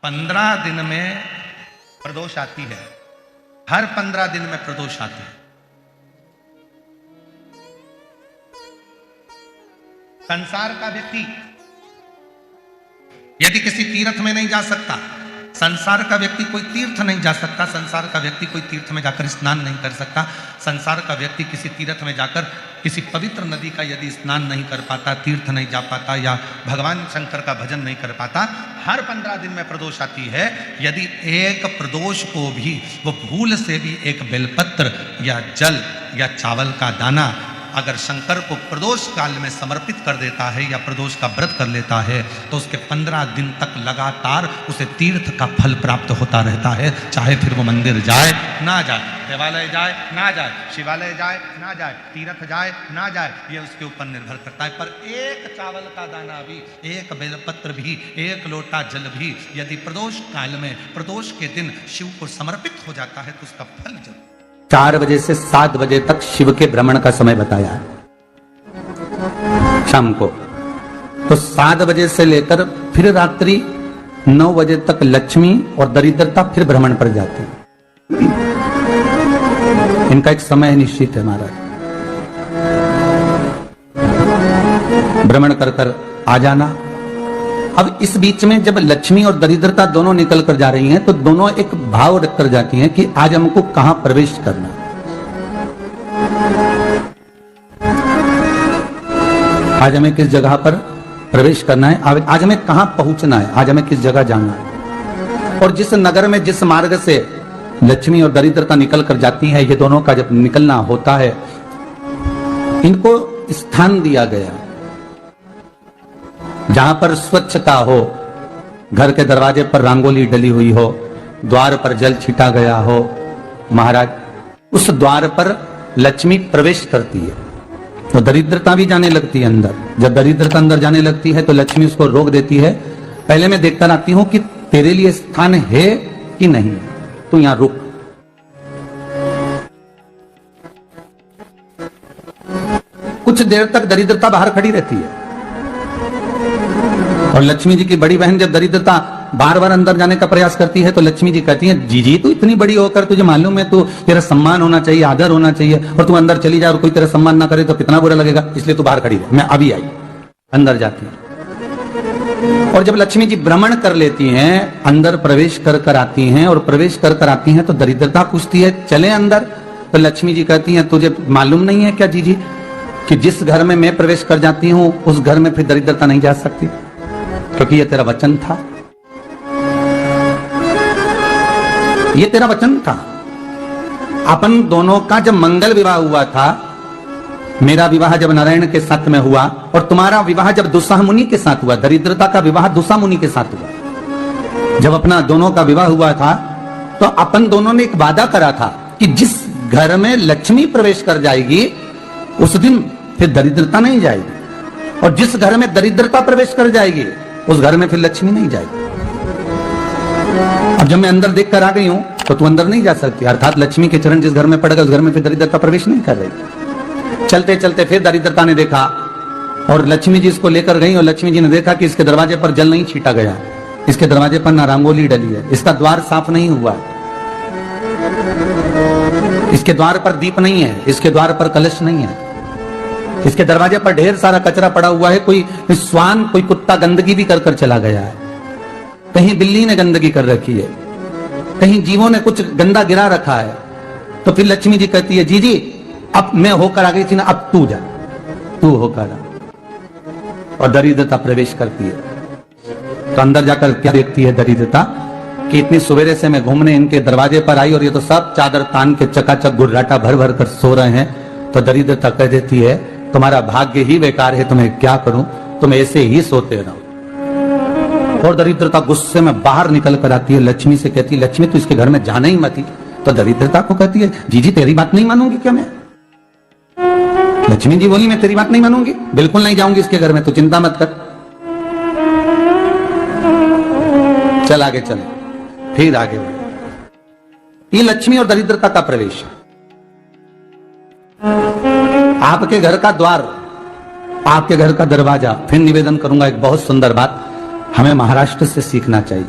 15 दिन में प्रदोष आती है, हर 15 दिन में प्रदोष आती है। संसार का व्यक्ति यदि किसी तीर्थ में नहीं जा सकता, संसार का व्यक्ति कोई तीर्थ नहीं जा सकता, संसार का व्यक्ति कोई तीर्थ में जाकर स्नान नहीं कर सकता, संसार का व्यक्ति किसी तीर्थ में जाकर किसी पवित्र नदी का यदि स्नान नहीं कर पाता, तीर्थ नहीं जा पाता या भगवान शंकर का भजन नहीं कर पाता, हर 15 दिन में प्रदोष आती है। यदि एक प्रदोष को भी वो भूल से भी एक बेलपत्र या जल या चावल का दाना अगर शंकर को प्रदोष काल में समर्पित कर देता है या प्रदोष का व्रत कर लेता है तो उसके 15 दिन तक लगातार उसे तीर्थ का फल प्राप्त होता रहता है, चाहे फिर वो मंदिर जाए ना जाए, देवालय जाए ना जाए, शिवालय जाए ना जाए, तीर्थ जाए ना जाए, ये उसके ऊपर निर्भर करता है। पर एक चावल का दाना भी, एक बेलपत्र भी, एक लोटा जल भी यदि प्रदोष काल में प्रदोष के दिन शिव को समर्पित हो जाता है तो उसका फल जरूर। 4 बजे से 7 बजे तक शिव के भ्रमण का समय बताया है शाम को, तो 7 बजे से लेकर फिर रात्रि 9 बजे तक लक्ष्मी और दरिद्रता फिर भ्रमण पर जाती है। इनका एक समय निश्चित है महाराज, भ्रमण कर कर आ जाना। अब इस बीच में जब लक्ष्मी और दरिद्रता दोनों निकल कर जा रही हैं तो दोनों एक भाव रख कर जाती हैं कि आज हमको कहां प्रवेश करना है, आज हमें किस जगह पर प्रवेश करना है, आज हमें कहां पहुंचना है, आज हमें किस जगह जाना है। और जिस नगर में जिस मार्ग से लक्ष्मी और दरिद्रता निकल कर जाती है, ये दोनों का जब निकलना होता है, इनको स्थान दिया गया जहां पर स्वच्छता हो, घर के दरवाजे पर रंगोली डली हुई हो, द्वार पर जल छिटा गया हो। महाराज उस द्वार पर लक्ष्मी प्रवेश करती है तो दरिद्रता भी जाने लगती है अंदर। जब दरिद्रता अंदर जाने लगती है तो लक्ष्मी उसको रोक देती है, पहले मैं देखता रहती हूं कि तेरे लिए स्थान है कि नहीं, तू यहां रुक। कुछ देर तक दरिद्रता बाहर खड़ी रहती है और लक्ष्मी जी की बड़ी बहन जब दरिद्रता बार बार अंदर जाने का प्रयास करती है तो लक्ष्मी जी कहती हैं, जीजी तू इतनी बड़ी होकर तुझे मालूम है तू तेरा सम्मान होना चाहिए, आदर होना चाहिए, और तू अंदर चली जा और कोई तेरा सम्मान ना करे तो कितना बुरा लगेगा, इसलिए तू बाहर खड़ी रह। मैं अभी आई, अंदर जाती है। और जब लक्ष्मी जी भ्रमण कर लेती हैं, अंदर प्रवेश कर कर आती हैं और प्रवेश कर कर आती हैं तो दरिद्रता पूछती है चले अंदर, तो लक्ष्मी जी कहती हैं तुझे मालूम नहीं है क्या जीजी कि जिस घर में मैं प्रवेश कर जाती हूं उस घर में फिर दरिद्रता नहीं जा सकती, क्योंकि ये तेरा वचन था, ये तेरा वचन था। अपन दोनों का जब मंगल विवाह हुआ था, मेरा विवाह जब नारायण के साथ में हुआ और तुम्हारा विवाह जब दुस्साह मुनि के साथ हुआ, दरिद्रता का विवाह दुस्साह मुनि के साथ हुआ, जब अपना दोनों का विवाह हुआ था तो अपन दोनों ने एक वादा करा था कि जिस घर में लक्ष्मी प्रवेश कर जाएगी उस दिन फिर दरिद्रता नहीं जाएगी, और जिस घर में दरिद्रता प्रवेश कर जाएगी उस घर में फिर लक्ष्मी नहीं जाएगी। अब जब मैं अंदर देख कर आ गई हूं तो तू अंदर नहीं जा सकती, अर्थात लक्ष्मी के चरण जिस घर में पड़ गए उस घर में फिर दरिद्रता प्रवेश नहीं कर रही। चलते चलते फिर दरिद्रता ने देखा और लक्ष्मी जी इसको लेकर गई और लक्ष्मी जी ने देखा कि इसके दरवाजे पर जल नहीं छीटा गया, इसके दरवाजे पर ना रंगोली डली है, इसका द्वार साफ नहीं हुआ है, इसके द्वार पर दीप नहीं है, इसके द्वार पर कलश नहीं है, इसके दरवाजे पर ढेर सारा कचरा पड़ा हुआ है, कोई स्वान कोई कुत्ता गंदगी भी कर कर चला गया है, कहीं बिल्ली ने गंदगी कर रखी है, कहीं जीवों ने कुछ गंदा गिरा रखा है। तो फिर लक्ष्मी जी कहती है जी अब मैं होकर आ गई थी ना, अब तू जा, तू होकर आ, और दरिद्रता प्रवेश करती है। तो अंदर जाकर क्या देखती है दरिद्रता कि इतनी सवेरे से मैं घूमने इनके दरवाजे पर आई और ये तो सब चादर तान के चकाचक गुर्राटा भर भर कर सो रहे हैं। तो दरिद्रता कह देती है तुम्हारा भाग्य ही बेकार है, तुम्हें क्या करूं, तुम ऐसे ही सोते रहो। और दरिद्रता गुस्से में बाहर निकल कर आती है, लक्ष्मी से कहती है लक्ष्मी तू इसके घर में जाना ही मत। तो दरिद्रता को कहती है जीजी तेरी बात नहीं मानूंगी क्या मैं? लक्ष्मी जी बोली मैं तेरी बात नहीं मानूंगी, बिल्कुल नहीं जाऊंगी इसके घर में, तू चिंता मत कर। चल आगे चले, फिर आगे बढ़े। ये लक्ष्मी और दरिद्रता का प्रवेश है। आपके घर का द्वार, आपके घर का दरवाजा। फिर निवेदन करूंगा एक बहुत सुंदर बात हमें महाराष्ट्र से सीखना चाहिए।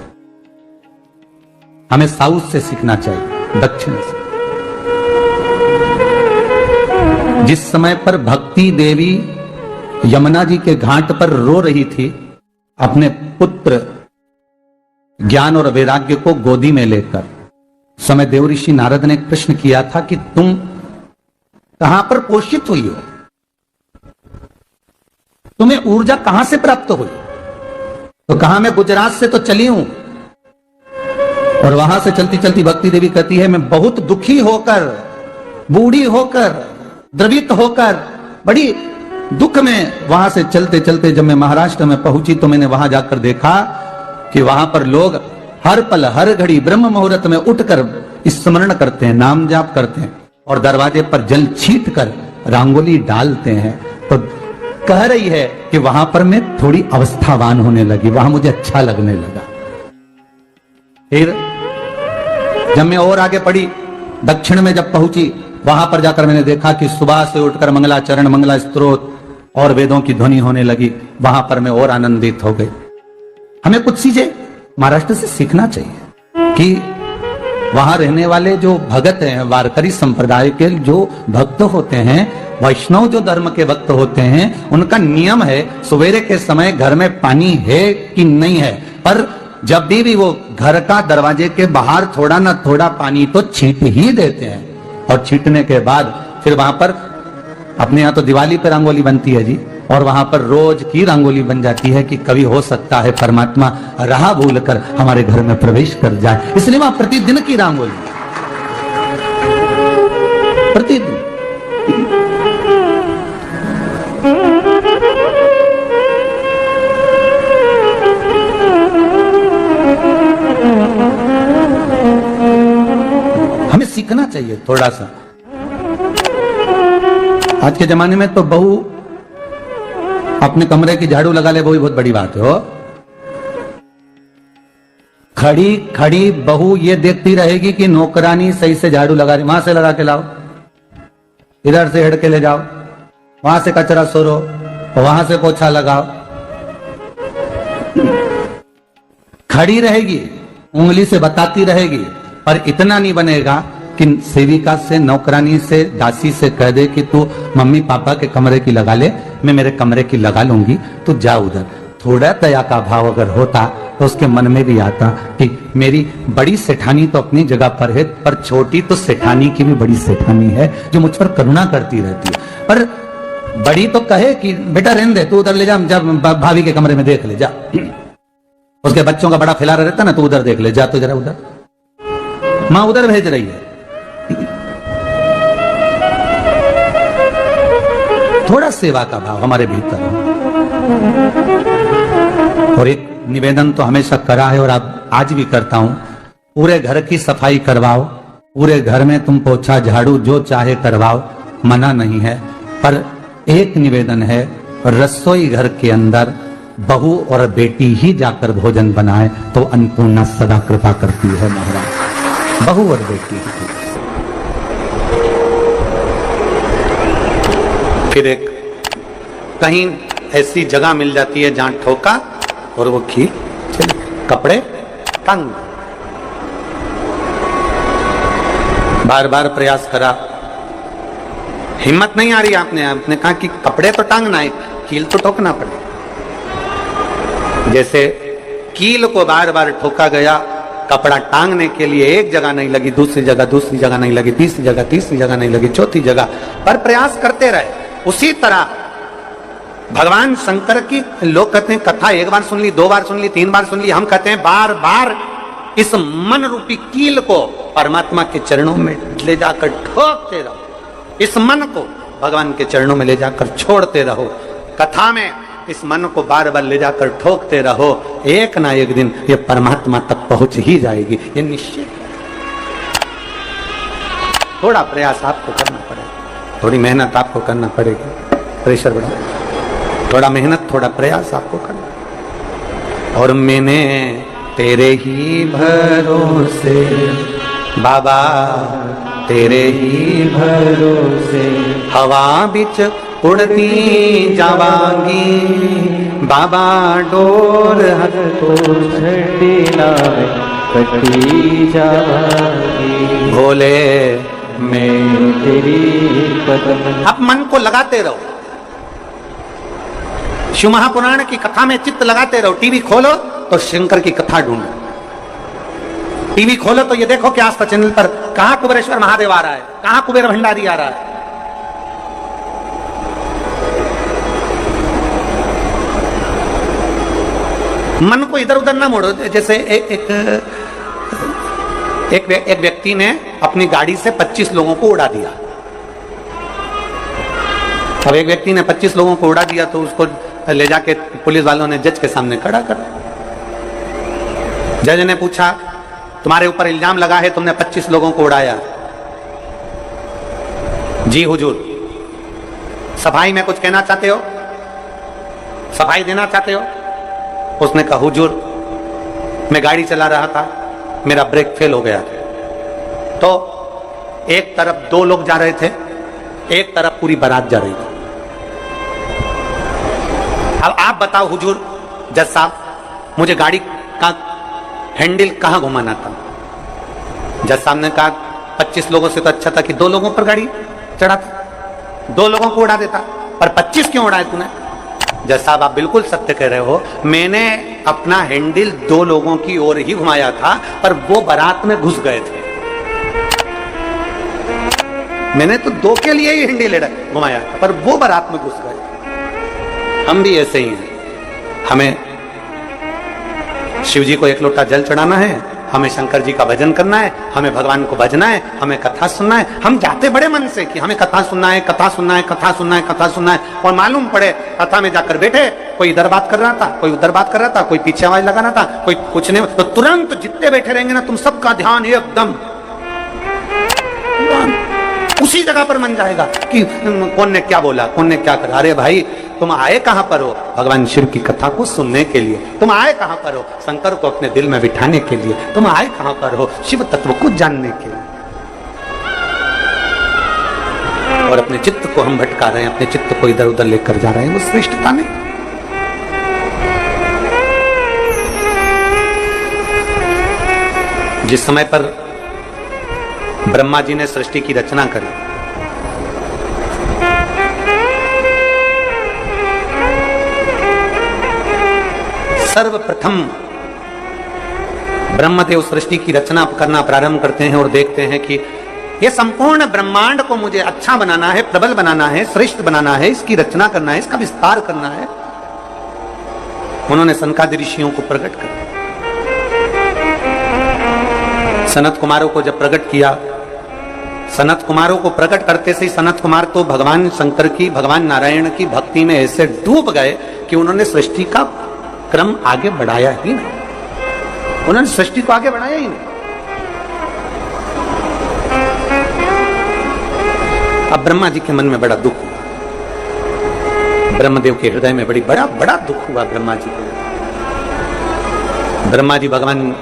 हमें साउथ से सीखना चाहिए, दक्षिण से। जिस समय पर भक्ति देवी यमुना जी के घाट पर रो रही थी, अपने पुत्र ज्ञान और वैराग्य को गोदी में लेकर, समय देवऋषि नारद ने प्रश्न किया था कि तुम कहां पर पोषित हुई हो, तुम्हें ऊर्जा कहां से प्राप्त हुई? तो कहा मैं गुजरात से तो चली हूं। और वहां से चलती चलती भक्ति देवी कहती है, मैं बहुत दुखी होकर, बूढ़ी होकर, द्रवित होकर, बड़ी दुख में वहां से चलते चलते जब मैं महाराष्ट्र में पहुंची तो मैंने वहां जाकर देखा कि वहां पर लोग हर पल हर घड़ी ब्रह्म मुहूर्त में उठकर स्मरण करते हैं, नाम जाप करते हैं और दरवाजे पर जल छीट कर रंगोली डालते हैं। तो कह रही है कि वहां पर मैं थोड़ी अवस्थावान होने लगी, वहां मुझे अच्छा लगने लगा। फिर जब मैं और आगे पढ़ी, दक्षिण में जब पहुंची, वहां पर जाकर मैंने देखा कि सुबह से उठकर मंगलाचरण, मंगला स्तोत्र और वेदों की ध्वनि होने लगी। वहां पर मैं और आनंदित हो गई। हमें कुछ चीजें महाराष्ट्र से सीखना चाहिए कि वहां रहने वाले जो भगत हैं, वारकरी संप्रदाय के जो भक्त होते हैं, वैष्णव जो धर्म के भक्त होते हैं, उनका नियम है सवेरे के समय घर में पानी है कि नहीं है, पर जब भी वो घर का दरवाजे के बाहर थोड़ा ना थोड़ा पानी तो छीट ही देते हैं। और छीटने के बाद फिर वहां पर, अपने यहाँ तो दिवाली पर रंगोली बनती है जी, और वहां पर रोज की रंगोली बन जाती है कि कभी हो सकता है परमात्मा राह भूल कर हमारे घर में प्रवेश कर जाए, इसलिए वहां प्रतिदिन की रंगोली, प्रतिदिन। हमें सीखना चाहिए थोड़ा सा। आज के जमाने में तो बहू अपने कमरे की झाड़ू लगा ले, वो भी बहुत बड़ी बात है। हो खड़ी खड़ी बहू ये देखती रहेगी कि नौकरानी सही से झाड़ू लगा रही, वहां से लगा के लाओ, इधर से हेड के ले जाओ, वहां से कचरा सोरो, वहां से पोछा लगाओ। खड़ी रहेगी, उंगली से बताती रहेगी, पर इतना नहीं बनेगा कि सेविका से, नौकरानी से, दासी से कह दे कि तू मम्मी पापा के कमरे की लगा ले, मैं मेरे कमरे की लगा लूंगी, तू जा उधर। थोड़ा दया का भाव अगर होता तो उसके मन में भी आता कि मेरी बड़ी सेठानी तो अपनी जगह पर है, पर छोटी तो सेठानी की भी बड़ी सेठानी है जो मुझ पर करुणा करती रहती है। पर बड़ी तो कहे कि बेटा रहने दे, तू उधर ले जा, जब भाभी के कमरे में देख ले जा। उसके बच्चों का बड़ा खिलारा रहता ना, तो उधर देख ले जा, तो जरा उधर, माँ उधर भेज रही है। थोड़ा सेवा का भाव हमारे भीतर हो। और एक निवेदन तो हमेशा करा है और अब आज भी करता हूं, पूरे घर की सफाई करवाओ, पूरे घर में तुम पोछा झाड़ू जो चाहे करवाओ, मना नहीं है। पर एक निवेदन है, रसोई घर के अंदर बहू और बेटी ही जाकर भोजन बनाए तो अन्नपूर्णा सदा कृपा करती है महाराज। बहू और बेटी। फिर एक कहीं ऐसी जगह मिल जाती है जहां ठोका और वो खींच चली, कपड़े टंग, बार बार प्रयास करा, हिम्मत नहीं आ रही। आपने कहा कि कपड़े तो टांगना है, कील तो ठोकना पड़े। जैसे कील को बार बार ठोका गया, कपड़ा टांगने के लिए एक जगह नहीं लगी, दूसरी जगह नहीं लगी, तीसरी जगह नहीं लगी, चौथी जगह पर प्रयास करते रहे। उसी तरह भगवान शंकर की, लोग कहते हैं कथा एक बार सुन ली, 2 बार सुन ली, 3 बार सुन ली, हम कहते हैं बार बार इस मन रूपी कील को परमात्मा के चरणों में ले जाकर ठोकते रहो। इस मन को भगवान के चरणों में ले जाकर छोड़ते रहो। कथा में इस मन को बार बार ले जाकर ठोकते रहो, एक ना एक दिन ये परमात्मा तक पहुंच ही जाएगी, ये निश्चित। थोड़ा प्रयास आपको करना पड़ेगा, थोड़ी मेहनत आपको करना पड़ेगी, प्रेशर बढ़ा, थोड़ा मेहनत, थोड़ा प्रयास आपको करना। और मैंने तेरे ही भरोसे बाबा, तेरे ही भरोसे हवा बिच उड़ती जावांगी बाबा, डोर हथ को छड़ी लावे कटी जाएगी भोले मैं तेरी कदम। अब मन को लगाते रहो, शिव महापुराण की कथा में चित्त लगाते रहो। टीवी खोलो तो शंकर की कथा ढूंढो, टीवी खोलो तो ये देखो कि आस्था चैनल पर कहां कुबेरेश्वर महादेव आ रहा है, कहां कुबेर भंडारी आ रहा है। मन को इधर उधर ना मोड़ो। जैसे एक व्यक्ति ने अपनी गाड़ी से 25 लोगों को उड़ा दिया। अब एक व्यक्ति ने 25 लोगों को उड़ा दिया तो उसको ले जाके पुलिस वालों ने जज के सामने खड़ा कर। जज ने पूछा, तुम्हारे ऊपर इल्जाम लगा है तुमने 25 लोगों को उड़ाया। जी हुजूर। सफाई में कुछ कहना चाहते हो, सफाई देना चाहते हो? उसने कहा, हुजूर मैं गाड़ी चला रहा था, मेरा ब्रेक फेल हो गया, तो एक तरफ 2 लोग जा रहे थे, एक तरफ पूरी बारात जा रही थी। अब आप बताओ हुजूर, जज साहब मुझे गाड़ी का हैंडल कहां घुमाना था? जज साहब ने कहा 25 लोगों से तो अच्छा था कि 2 लोगों पर गाड़ी चढ़ाता, 2 लोगों को उड़ा देता, पर 25 क्यों उड़ाए तूने? जज साहब आप बिल्कुल सत्य कह रहे हो, मैंने अपना हैंडल 2 लोगों की ओर ही घुमाया था, पर वो बारात में घुस गए थे। मैंने तो 2 के लिए ही हैंडल घुमाया था, पर वो बारात में घुस गए। हम भी ऐसे ही हैं। हमें शिव जी को 1 लोटा जल चढ़ाना है, हमें शंकर जी का भजन करना है, हमें भगवान को भजना है, हमें कथा सुनना है। हम जाते बड़े मन से कि हमें कथा सुनना है, कथा सुनना है, कथा सुनना है, कथा सुनना है, और मालूम पड़े कथा में जाकर बैठे, कोई इधर बात कर रहा था, कोई उधर बात कर रहा था, कोई पीछे आवाज लगा रहा था, कोई कुछ नहीं, तो तुरंत जितने बैठे रहेंगे ना, तुम सबका ध्यान एकदम उसी जगह पर मन जाएगा कि कौन ने क्या बोला, कौन ने क्या करा। अरे भाई तुम आए कहां पर हो? भगवान शिव की कथा को सुनने के लिए। तुम आए कहां पर हो? शंकर को अपने दिल में बिठाने के लिए। तुम आए कहां पर हो? शिव तत्व को जानने के लिए। और अपने चित्त को हम भटका रहे हैं, अपने चित्त को इधर उधर लेकर जा रहे हैं, वो श्रेष्ठता नहीं। जिस समय पर ब्रह्मा जी ने सृष्टि की रचना करी, सर्वप्रथम ब्रह्मदेव सृष्टि की रचना करना प्रारंभ करते हैं और देखते हैं कि यह संपूर्ण ब्रह्मांड को मुझे अच्छा बनाना है, प्रबल बनाना है, श्रेष्ठ बनाना है, इसकी रचना करना है, इसका विस्तार करना है। उन्होंने सनकादि ऋषियों को प्रकट किया। सनत कुमारों को जब प्रकट किया, सनत कुमारों को प्रकट करते से सनत कुमार तो भगवान शंकर की, भगवान नारायण की भक्ति में ऐसे डूब गए कि उन्होंने सृष्टि का क्रम आगे बढ़ाया ही नहीं। उन्होंने सृष्टि को आगे बढ़ाया ही नहीं। अब ब्रह्मा जी के मन में बड़ा दुख हुआ, ब्रह्मदेव के हृदय में बड़ा दुख हुआ ब्रह्मा जी को। ब्रह्मा जी भगवान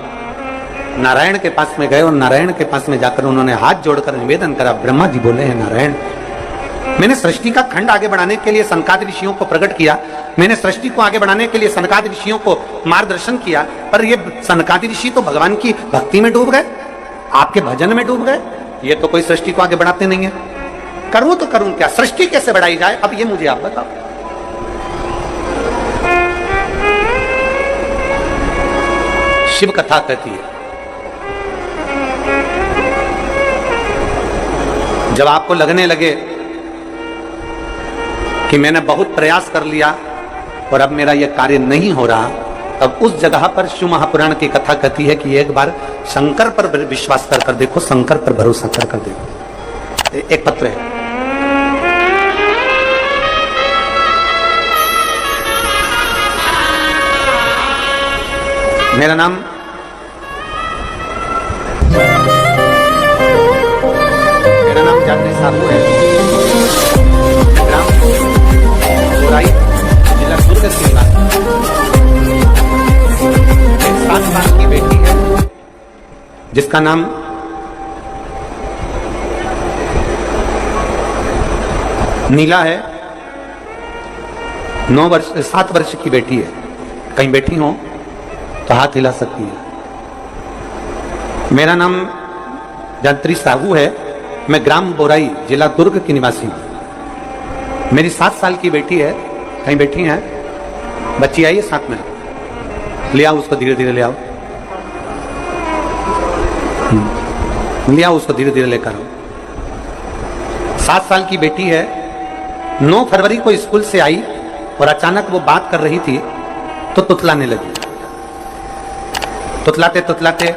नारायण के पास में गए और नारायण के पास में जाकर उन्होंने हाथ जोड़कर निवेदन करा। ब्रह्मा जी बोले हैं, नारायण मैंने सृष्टि का खंड आगे बढ़ाने के लिए सनकादि ऋषियों को प्रकट किया, मैंने सृष्टि को आगे बढ़ाने के लिए सनकादि ऋषियों को मार्गदर्शन किया, पर ये सनकादि ऋषि तो भगवान की भक्ति में डूब गए, आपके भजन में डूब गए, ये तो कोई सृष्टि को आगे बढ़ाते नहीं है। करूं तो करूं क्या, सृष्टि कैसे बढ़ाई जाए, अब ये मुझे आप बताओ। शिव कथा कहती है, जब आपको लगने लगे कि मैंने बहुत प्रयास कर लिया और अब मेरा यह कार्य नहीं हो रहा, तब उस जगह पर शिव महापुराण की कथा कहती है कि एक बार शंकर पर विश्वास कर देखो, शंकर पर भरोसा कर देखो। एक पत्र है, मेरा नाम जागृत साहू है, ग्राम सुराई, जिला दुर्ग से। एक 7 साल की बेटी है जिसका नाम नीला है। 7 वर्ष की बेटी है। कहीं बैठी हो तो हाथ हिला सकती है। मेरा नाम जंत्री साहू है। मैं ग्राम बोराई, जिला दुर्ग की निवासी हूँ। मेरी 7 साल की बेटी है, कहीं बैठी है बच्ची, आई है साथ में, ले आओ उसको, धीरे धीरे ले आओ, ले आओ उसको, धीरे धीरे लेकर आओ। 7 साल की बेटी है। 9 फरवरी को स्कूल से आई और अचानक वो बात कर रही थी तो तुतलाने लगी। तुतलाते तुतलाते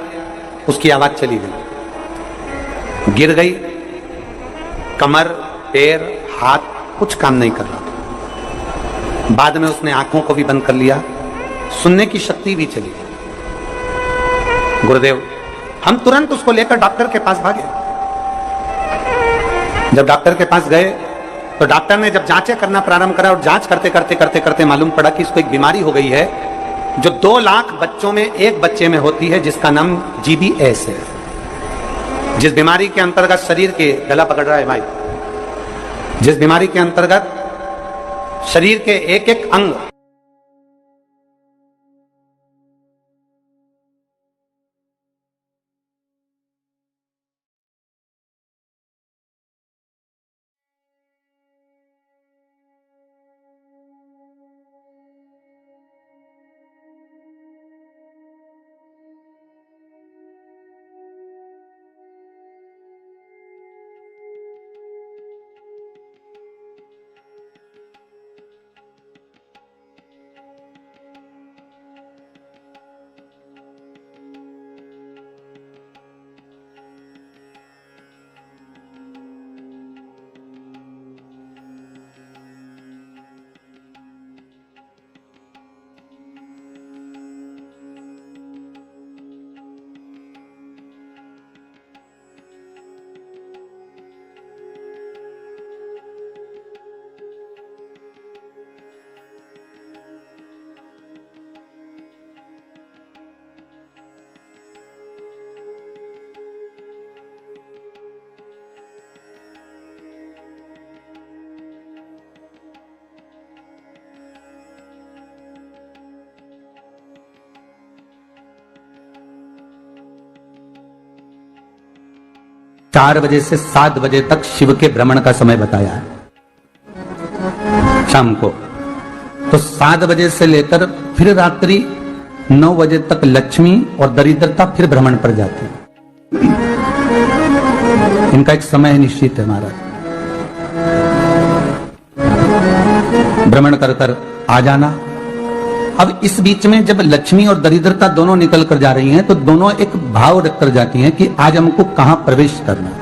उसकी आवाज चली गई, गिर गई। कमर, पैर, हाथ कुछ काम नहीं कर रहा था। बाद में उसने आंखों को भी बंद कर लिया, सुनने की शक्ति भी चली गई। गुरुदेव, हम तुरंत उसको लेकर डॉक्टर के पास भागे। जब डॉक्टर के पास गए तो डॉक्टर ने जब जांचें करना प्रारंभ करा और जांच करते करते करते करते मालूम पड़ा कि इसको एक बीमारी हो गई है जो 2 लाख बच्चों में एक बच्चे में होती है, जिसका नाम GBS है। जिस बीमारी के अंतर्गत शरीर के, गला पकड़ रहा है भाई, जिस बीमारी के अंतर्गत शरीर के एक एक अंग चार बजे से 7 बजे तक शिव के भ्रमण का समय बताया है शाम को। तो 7 बजे से लेकर फिर रात्रि 9 बजे तक लक्ष्मी और दरिद्रता फिर भ्रमण पर जाती है। इनका एक समय निश्चित है महाराज, भ्रमण कर कर आ जाना। अब इस बीच में जब लक्ष्मी और दरिद्रता दोनों निकल कर जा रही हैं तो दोनों एक भाव रख कर जाती हैं कि आज हमको कहां प्रवेश करना है।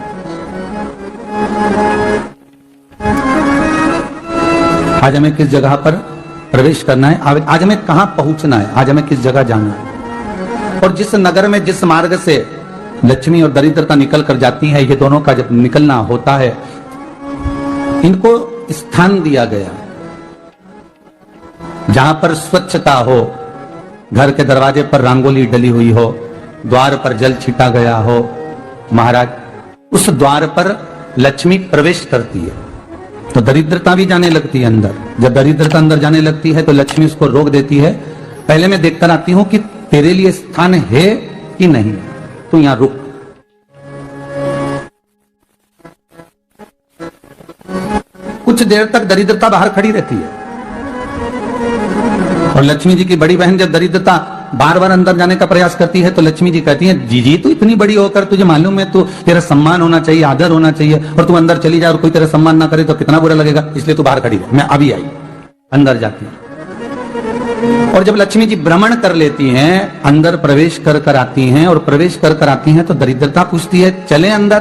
आज हमें किस जगह पर प्रवेश करना है, आज हमें कहां पहुंचना है, आज हमें किस जगह जाना है। और जिस नगर में जिस मार्ग से लक्ष्मी और दरिद्रता निकल कर जाती है, ये दोनों का जब निकलना होता है, इनको स्थान दिया गया जहां पर स्वच्छता हो, घर के दरवाजे पर रंगोली डली हुई हो, द्वार पर जल छिटा गया हो। महाराज, उस द्वार पर लक्ष्मी प्रवेश करती है तो दरिद्रता भी जाने लगती है अंदर। जब दरिद्रता अंदर जाने लगती है तो लक्ष्मी उसको रोक देती है। पहले मैं देखकर आती हूं कि तेरे लिए स्थान है कि नहीं, तू यहां रुक। कुछ देर तक दरिद्रता बाहर खड़ी रहती है और लक्ष्मी जी की बड़ी बहन जब दरिद्रता बार बार अंदर जाने का प्रयास करती है तो लक्ष्मी जी कहती है, जीजी तू इतनी बड़ी होकर तुझे मालूम है तू, तेरा सम्मान होना चाहिए, आदर होना चाहिए, और तू अंदर चली जाए और कोई तेरा सम्मान ना करे तो कितना बुरा लगेगा, इसलिए तू बाहर खड़ी है। मैं अभी आई, अंदर जाती है। और जब लक्ष्मी जी भ्रमण कर लेती हैं, अंदर प्रवेश कर कर आती हैं और प्रवेश कर कर आती हैं तो दरिद्रता पूछती है चले अंदर।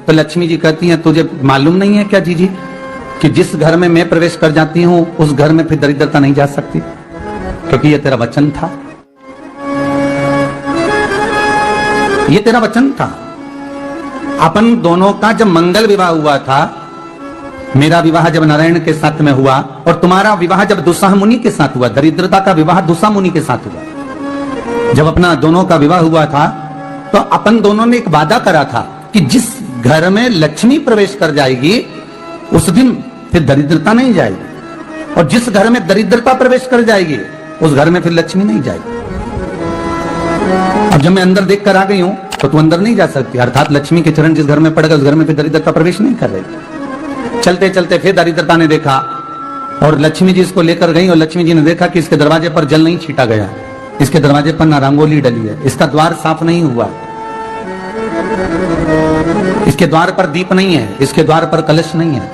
तो लक्ष्मी जी कहती है, तुझे मालूम नहीं है क्या जीजी कि जिस घर में मैं प्रवेश कर जाती हूं उस घर में फिर दरिद्रता नहीं जा सकती, क्योंकि ये तेरा वचन था, ये तेरा वचन था। अपन दोनों का जब मंगल विवाह हुआ था, मेरा विवाह जब नारायण के साथ में हुआ और तुम्हारा विवाह जब दुस्साह मुनि के साथ हुआ, दरिद्रता का विवाह दुस्साह मुनि के साथ हुआ। जब अपना दोनों का विवाह हुआ था तो अपन दोनों ने एक वादा करा था कि जिस घर में लक्ष्मी प्रवेश कर जाएगी उस दिन फिर दरिद्रता नहीं जाएगी, और जिस घर में दरिद्रता प्रवेश कर जाएगी उस घर में फिर लक्ष्मी नहीं जाएगी। अब जब मैं अंदर देख कर आ गई हूं तो तू अंदर नहीं जा सकती। अर्थात लक्ष्मी के चरण जिस घर में पड़ गए उस घर में फिर दरिद्रता प्रवेश नहीं कर रही। चलते चलते फिर दरिद्रता ने देखा और लक्ष्मी जी इसको लेकर गई और लक्ष्मी जी ने देखा कि इसके दरवाजे पर जल नहीं छीटा गया, इसके दरवाजे पर ना रंगोली डली है, इसका द्वार साफ नहीं हुआ, इसके द्वार पर दीप नहीं है, इसके द्वार पर कलश नहीं है,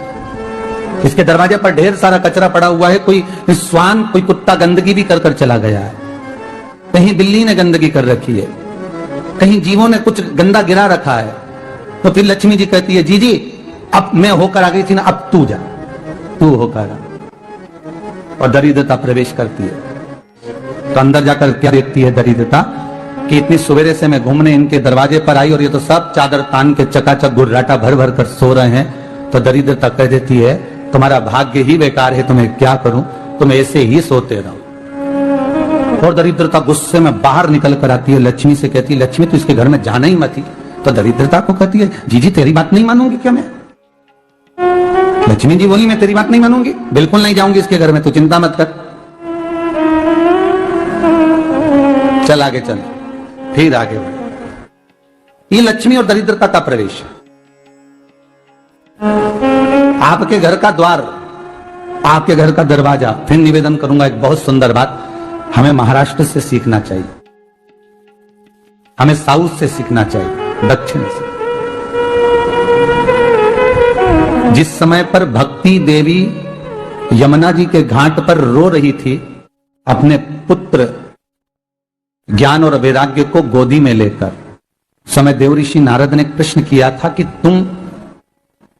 इसके दरवाजे पर ढेर सारा कचरा पड़ा हुआ है, कोई स्वान कोई कुत्ता गंदगी भी कर चला गया है, कहीं बिल्ली ने गंदगी कर रखी है, कहीं जीवों ने कुछ गंदा गिरा रखा है। तो फिर लक्ष्मी जी कहती है जी जी अब मैं होकर आ गई थी ना, अब तू जा, तू होकर आ। और दरिद्रता प्रवेश करती है। तो अंदर जाकर क्या देखती है दरिद्रता कि इतनी सवेरे से मैं घूमने इनके दरवाजे पर आई और ये तो सब चादर तान के चकाचक गुर्राटा भर भर कर सो रहे हैं। तो दरिद्रता कह देती है तुम्हारा भाग्य ही बेकार है, तुम्हें क्या करूं, तुम ऐसे ही सोते रहो। और दरिद्रता गुस्से में बाहर निकल कर आती है, लक्ष्मी से कहती है लक्ष्मी तू इसके घर में जाना ही मत ही। तो दरिद्रता को कहती है जी तेरी बात नहीं मानूंगी क्या मैं? लक्ष्मी जी बोली मैं तेरी बात नहीं मानूंगी, बिल्कुल नहीं जाऊंगी इसके घर में, तू चिंता मत कर। चल आगे चल, फिर आगे बढ़। ये लक्ष्मी और दरिद्रता का प्रवेश। आपके घर का द्वार, आपके घर का दरवाजा। फिर निवेदन करूंगा एक बहुत सुंदर बात, हमें महाराष्ट्र से सीखना चाहिए, हमें साउथ से सीखना चाहिए, दक्षिण से। जिस समय पर भक्ति देवी यमुना जी के घाट पर रो रही थी अपने पुत्र ज्ञान और वैराग्य को गोदी में लेकर, समय देवऋषि नारद ने प्रश्न किया था कि तुम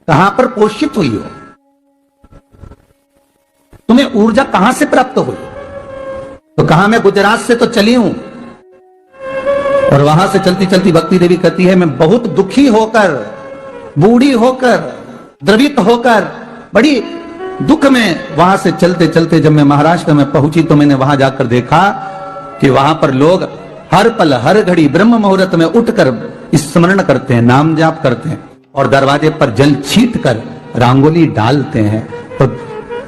कहां पर पोषित हुई हो, तुम्हें ऊर्जा कहां से प्राप्त हुई? तो कहा मैं गुजरात से तो चली हूं। और वहां से चलती चलती भक्ति देवी कहती है मैं बहुत दुखी होकर, बूढ़ी होकर, द्रवित होकर, बड़ी दुख में वहां से चलते चलते जब मैं महाराष्ट्र में पहुंची तो मैंने वहां जाकर देखा कि वहां पर लोग हर पल हर घड़ी ब्रह्म मुहूर्त में उठकर स्मरण करते हैं, नाम जाप करते हैं और दरवाजे पर जल छीट कर रंगोली डालते हैं। तो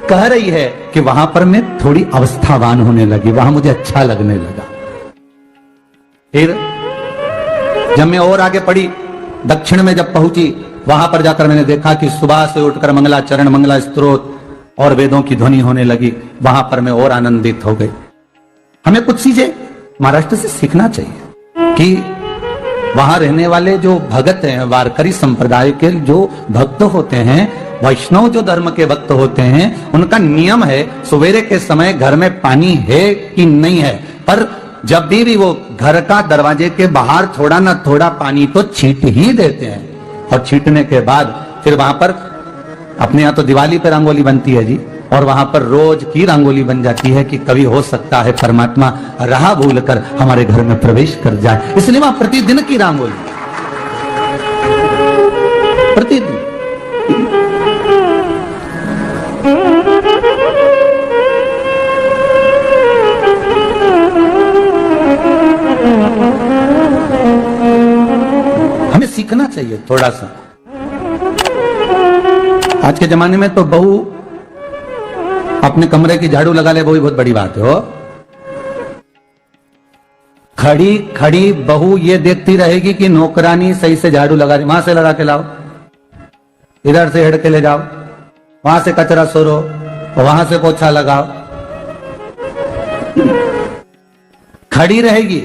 कह रही है कि वहां पर मैं थोड़ी अवस्थावान होने लगी, वहां मुझे अच्छा लगने लगा। फिर जब मैं और आगे पढ़ी, दक्षिण में जब पहुंची, वहां पर जाकर मैंने देखा कि सुबह से उठकर मंगलाचरण, मंगला स्तोत्र और वेदों की ध्वनि होने लगी। वहां पर मैं और आनंदित हो गई। हमें कुछ चीजें महाराष्ट्र से सीखना चाहिए कि वहां रहने वाले जो भगत हैं, वारकरी संप्रदाय के जो भक्त होते हैं, वैष्णव जो धर्म के भक्त होते हैं, उनका नियम है सवेरे के समय घर में पानी है कि नहीं है, पर जब भी वो घर का दरवाजे के बाहर थोड़ा ना थोड़ा पानी तो छीट ही देते हैं। और छीटने के बाद फिर वहां पर अपने यहाँ तो दिवाली पर रंगोली बनती है जी, और वहां पर रोज की रंगोली बन जाती है कि कभी हो सकता है परमात्मा राह भूल कर हमारे घर में प्रवेश कर जाए, इसलिए वहां प्रतिदिन की रंगोली, प्रतिदिन। हमें सीखना चाहिए थोड़ा सा। आज के जमाने में तो बहू अपने कमरे की झाड़ू लगा ले, वो भी बहुत बड़ी बात है। हो खड़ी खड़ी बहू ये देखती रहेगी कि नौकरानी सही से झाड़ू लगा रही, वहां से लगा के लाओ, इधर से हेड के ले जाओ, वहां से कचरा सोरो, वहां से पोछा लगाओ। खड़ी रहेगी,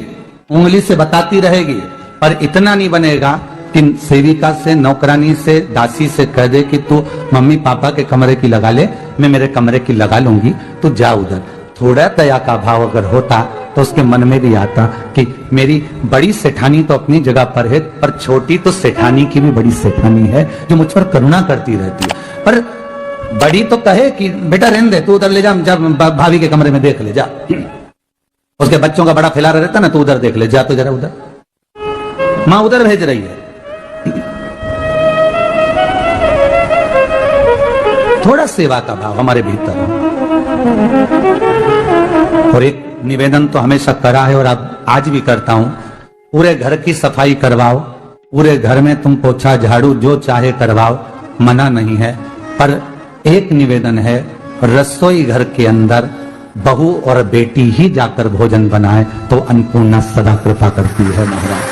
उंगली से बताती रहेगी, पर इतना नहीं बनेगा कि सेविका से, नौकरानी से, दासी से कह दे कि तू मम्मी पापा के कमरे की लगा ले, मैं मेरे कमरे की लगा लूंगी, तू जा उधर। थोड़ा दया का भाव अगर होता तो उसके मन में भी आता कि मेरी बड़ी सेठानी तो अपनी जगह पर है, पर छोटी तो सेठानी की भी बड़ी सेठानी है जो मुझ पर करुणा करती रहती है। पर बड़ी तो कहे कि बेटा रहने दे, तू उधर ले जा, भाभी के कमरे में देख ले जा। उसके बच्चों का बड़ा फैलारा रहता ना, तू उधर देख ले जा, तो जरा उधर, माँ उधर भेज रही है। थोड़ा सेवा का भाव हमारे भीतर हो। और एक निवेदन तो हमेशा करा है और अब आज भी करता हूं, पूरे घर की सफाई करवाओ, पूरे घर में तुम पोछा झाड़ू जो चाहे करवाओ, मना नहीं है। पर एक निवेदन है, रसोई घर के अंदर बहू और बेटी ही जाकर भोजन बनाए तो अन्नपूर्णा सदा कृपा करती है महाराज।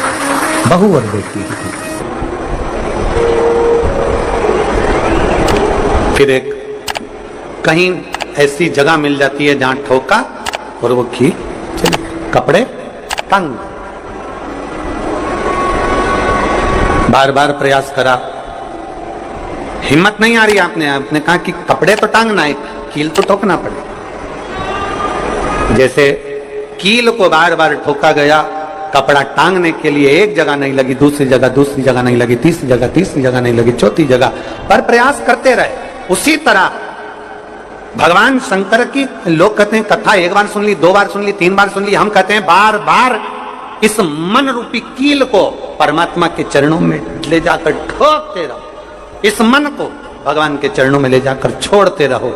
बहू और बेटी। फिर एक कहीं ऐसी जगह मिल जाती है जहां ठोका और वो खींच चले, कपड़े तंग। बार बार प्रयास करा, हिम्मत नहीं आ रही। आपने कहा कि कपड़े तो टांगना है, कील तो ठोकना पड़े। जैसे कील को बार बार ठोका गया, कपड़ा टांगने के लिए एक जगह नहीं लगी, दूसरी जगह नहीं लगी, तीसरी जगह नहीं लगी, चौथी जगह पर प्रयास करते रहे। उसी तरह भगवान शंकर की, लोग कहते हैं कथा एक बार सुन ली, 2 बार सुन ली, 3 बार सुन ली, हम कहते हैं बार बार इस मन रूपी कील को परमात्मा के चरणों में ले जाकर ठोकते रहो। इस मन को भगवान के चरणों में ले जाकर छोड़ते रहो।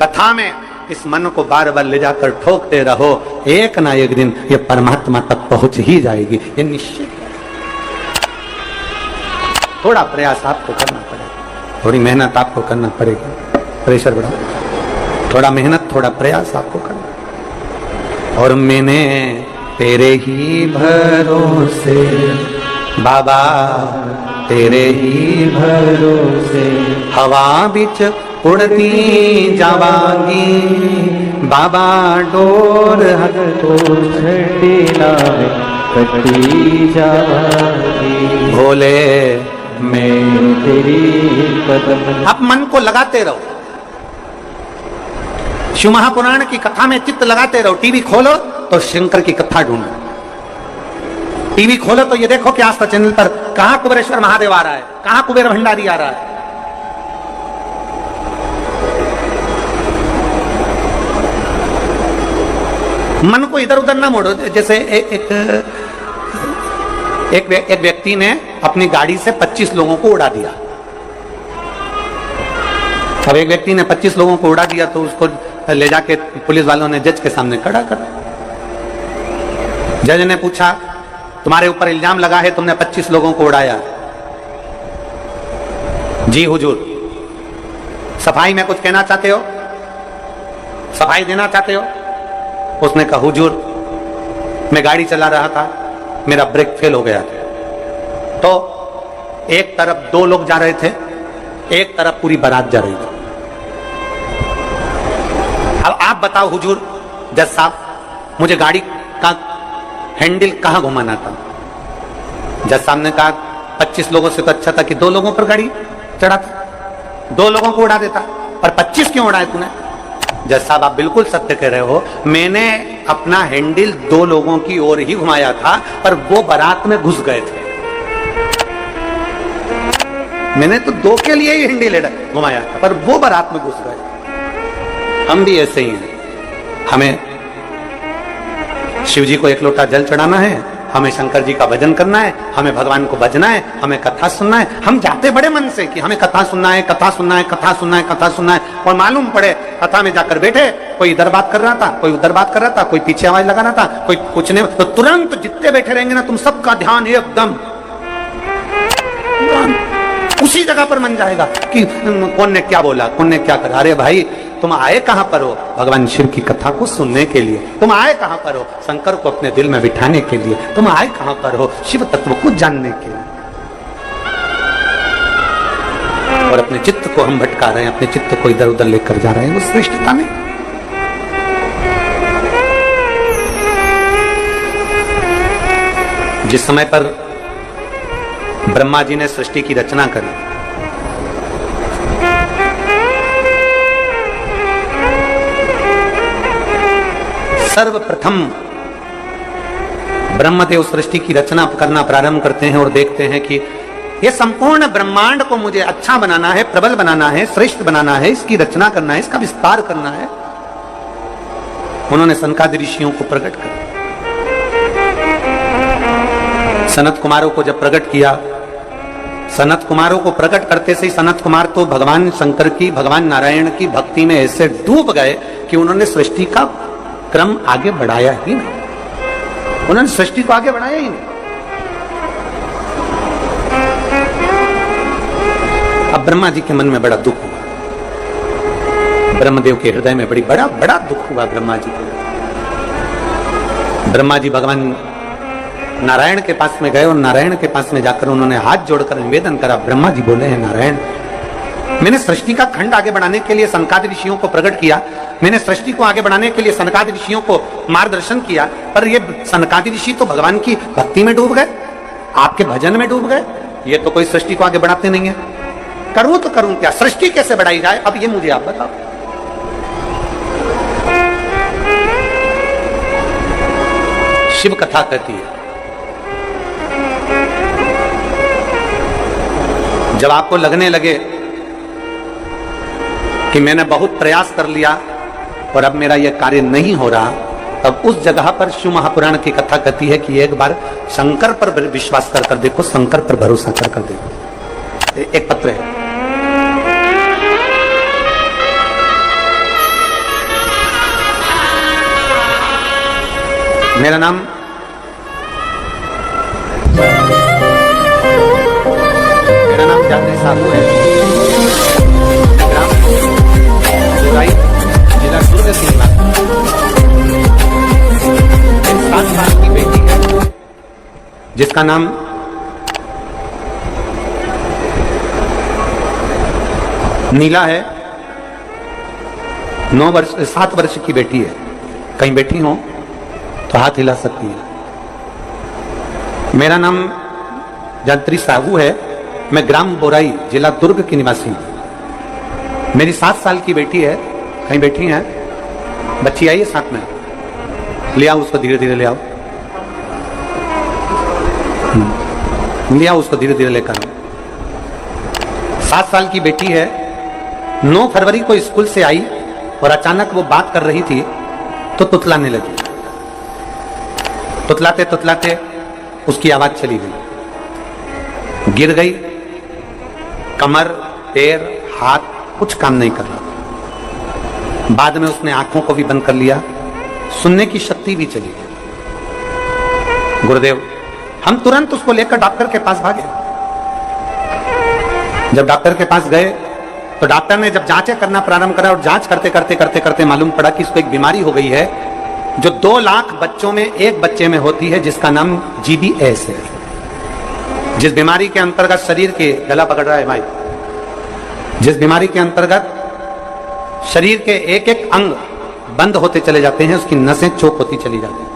कथा में इस मन को बार बार ले जाकर ठोकते रहो, एक ना एक दिन ये परमात्मा तक पहुंच ही जाएगी, ये निश्चित। थोड़ा प्रयास आपको करना पड़ेगा, थोड़ी मेहनत आपको करना पड़ेगी। प्रेशर बढ़ा, थोड़ा मेहनत, थोड़ा प्रयास आपको करना। और मैंने तेरे ही भरोसे बाबा, तेरे ही भरोसे हवा बिच उड़ती जावांगी बाबा, डोर हक तो छठी नाम कटी जावांगी, भोले मैं तेरी कदम। आप मन को लगाते रहो, शिव महापुराण की कथा में चित्त लगाते रहो। टीवी खोलो तो शंकर की कथा ढूंढो, टीवी खोलो तो ये देखो कि आस्था चैनल पर कहां कुबेरेश्वर महादेव आ रहा है, कहां कुबेर भंडारी आ रहा है। मन को इधर उधर ना मोड़ो। जैसे एक व्यक्ति ने अपनी गाड़ी से 25 लोगों को उड़ा दिया। अब एक व्यक्ति ने 25 लोगों को उड़ा दिया तो उसको ले जाके पुलिस वालों ने जज के सामने खड़ा कर। जज ने पूछा, तुम्हारे ऊपर इल्जाम लगा है तुमने 25 लोगों को उड़ाया। जी हुजूर। सफाई में कुछ कहना चाहते हो, सफाई देना चाहते हो? उसने कहा, हुजूर मैं गाड़ी चला रहा था, मेरा ब्रेक फेल हो गया तो एक तरफ 2 लोग जा रहे थे, एक तरफ पूरी बारात जा रही थी। अब आप बताओ हुजूर, जज साहब मुझे गाड़ी का हैंडल कहां घुमाना था? जज साहब ने कहा 25 लोगों से तो अच्छा था कि 2 लोगों पर गाड़ी चढ़ाता, 2 लोगों को उड़ा देता, पर 25 क्यों उड़ाए तूने? जज साहब आप बिल्कुल सत्य कह रहे हो, मैंने अपना हैंडल 2 लोगों की ओर ही घुमाया था, पर वो बारात में घुस गए थे। मैंने तो 2 के लिए ही हैंडल घुमाया था, पर वो बारात में घुस गए। हम भी ऐसे ही हैं, हमें शिव जी को 1 लोटा जल चढ़ाना है, हमें शंकर जी का भजन करना है, हमें भगवान को भजना है, हमें कथा सुनना है। हम जाते बड़े मन से कि हमें कथा सुनना है, कथा सुनना है, कथा सुनना है, कथा सुनना है, और मालूम पड़े कथा में जाकर बैठे, कोई इधर बात कर रहा था, कोई उधर बात कर रहा था, कोई पीछे आवाज लगा रहा था, कोई कुछ नहीं, तो तुरंत जितने बैठे रहेंगे ना, तुम सबका ध्यान एकदम उसी जगह पर मन जाएगा कि कौन ने क्या बोला, कौन ने क्या करा। अरे भाई तुम आए कहां पर हो? भगवान शिव की कथा को सुनने के लिए। तुम आए कहां पर हो? शंकर को अपने दिल में बिठाने के लिए। तुम आए कहां पर हो? शिव तत्व को जानने के लिए। और अपने चित्त को हम भटका रहे हैं, अपने चित्त को इधर उधर लेकर जा रहे हैं, वो श्रेष्ठता नहीं। जिस समय पर ब्रह्मा जी ने सृष्टि की रचना करी, सर्वप्रथम ब्रह्मदेव सृष्टि की रचना करना प्रारंभ करते हैं और देखते हैं कि यह संपूर्ण ब्रह्मांड को मुझे अच्छा बनाना है, प्रबल बनाना है, श्रेष्ठ बनाना है, इसकी रचना करना है, इसका विस्तार करना है। उन्होंने सनकादि ऋषियों को प्रकट किया। सनत कुमारों को जब प्रकट किया, सनत कुमारों को प्रकट करते से ही सनत कुमार तो भगवान शंकर की, भगवान नारायण की भक्ति में ऐसे डूब गए कि उन्होंने सृष्टि का क्रम आगे बढ़ाया ही नहीं। उन्होंने सृष्टि को आगे बढ़ाया ही नहीं। अब ब्रह्मा जी के मन में बड़ा दुख हुआ, ब्रह्मदेव के हृदय में बड़ा दुख हुआ ब्रह्मा जी के। ब्रह्मा जी भगवान नारायण के पास में गए और नारायण के पास में जाकर उन्होंने हाथ जोड़कर निवेदन करा। ब्रह्मा जी बोले हैं, नारायण, मैंने सृष्टि का खंड आगे बढ़ाने के लिए सनकादि ऋषियों को प्रकट किया, मैंने सृष्टि को आगे बढ़ाने के लिए सनकादि ऋषियों को मार्गदर्शन किया, पर ये सनकादि ऋषि तो भगवान की भक्ति में डूब गए, आपके भजन में डूब गए, ये तो कोई सृष्टि को आगे बढ़ाते नहीं है। करूं तो करूं क्या, सृष्टि कैसे बढ़ाई जाए, अब ये मुझे आप बताओ। शिव कथा कहती है, जब आपको लगने लगे कि मैंने बहुत प्रयास कर लिया और अब मेरा यह कार्य नहीं हो रहा, तब उस जगह पर शिव महापुराण की कथा कहती है कि एक बार शंकर पर विश्वास कर देखो, शंकर पर भरोसा कर देखो। एक पत्र है, मेरा नाम जागृति साहू है, ग्राम बुराई, जिला दुर्ग से 7 साल की बेटी है जिसका नाम नीला है। 7 वर्ष की बेटी है। कहीं बैठी हो तो हाथ हिला सकती है। मेरा नाम जागृति साहू है, मैं ग्राम बोराई, जिला दुर्ग की निवासी हूं। मेरी 7 साल की बेटी है, कहीं बैठी है, बच्ची आई है साथ में, ले आओ उसको, धीरे धीरे ले आओ, ले आओ उसको, धीरे धीरे लेकर आओ। 7 साल की बेटी है, 9 फरवरी को स्कूल से आई और अचानक वो बात कर रही थी तो तुतलाने लगी। तुतलाते तुतलाते उसकी आवाज चली गई, गिर गई, कमर, पैर, हाथ कुछ काम नहीं कर रहा। बाद में उसने आंखों को भी बंद कर लिया, सुनने की शक्ति भी चली गई। गुरुदेव, हम तुरंत उसको लेकर डॉक्टर के पास भागे। जब डॉक्टर के पास गए तो डॉक्टर ने जब जांचें करना प्रारंभ करा और जांच करते करते करते करते मालूम पड़ा कि इसको एक बीमारी हो गई है जो 2 लाख बच्चों में एक बच्चे में होती है, जिसका नाम GBS है। जिस बीमारी के अंतर्गत शरीर के, गला पकड़ रहा है भाई, जिस बीमारी के अंतर्गत शरीर के एक एक अंग बंद होते चले जाते हैं, उसकी नसें चोक होती चली जाती हैं।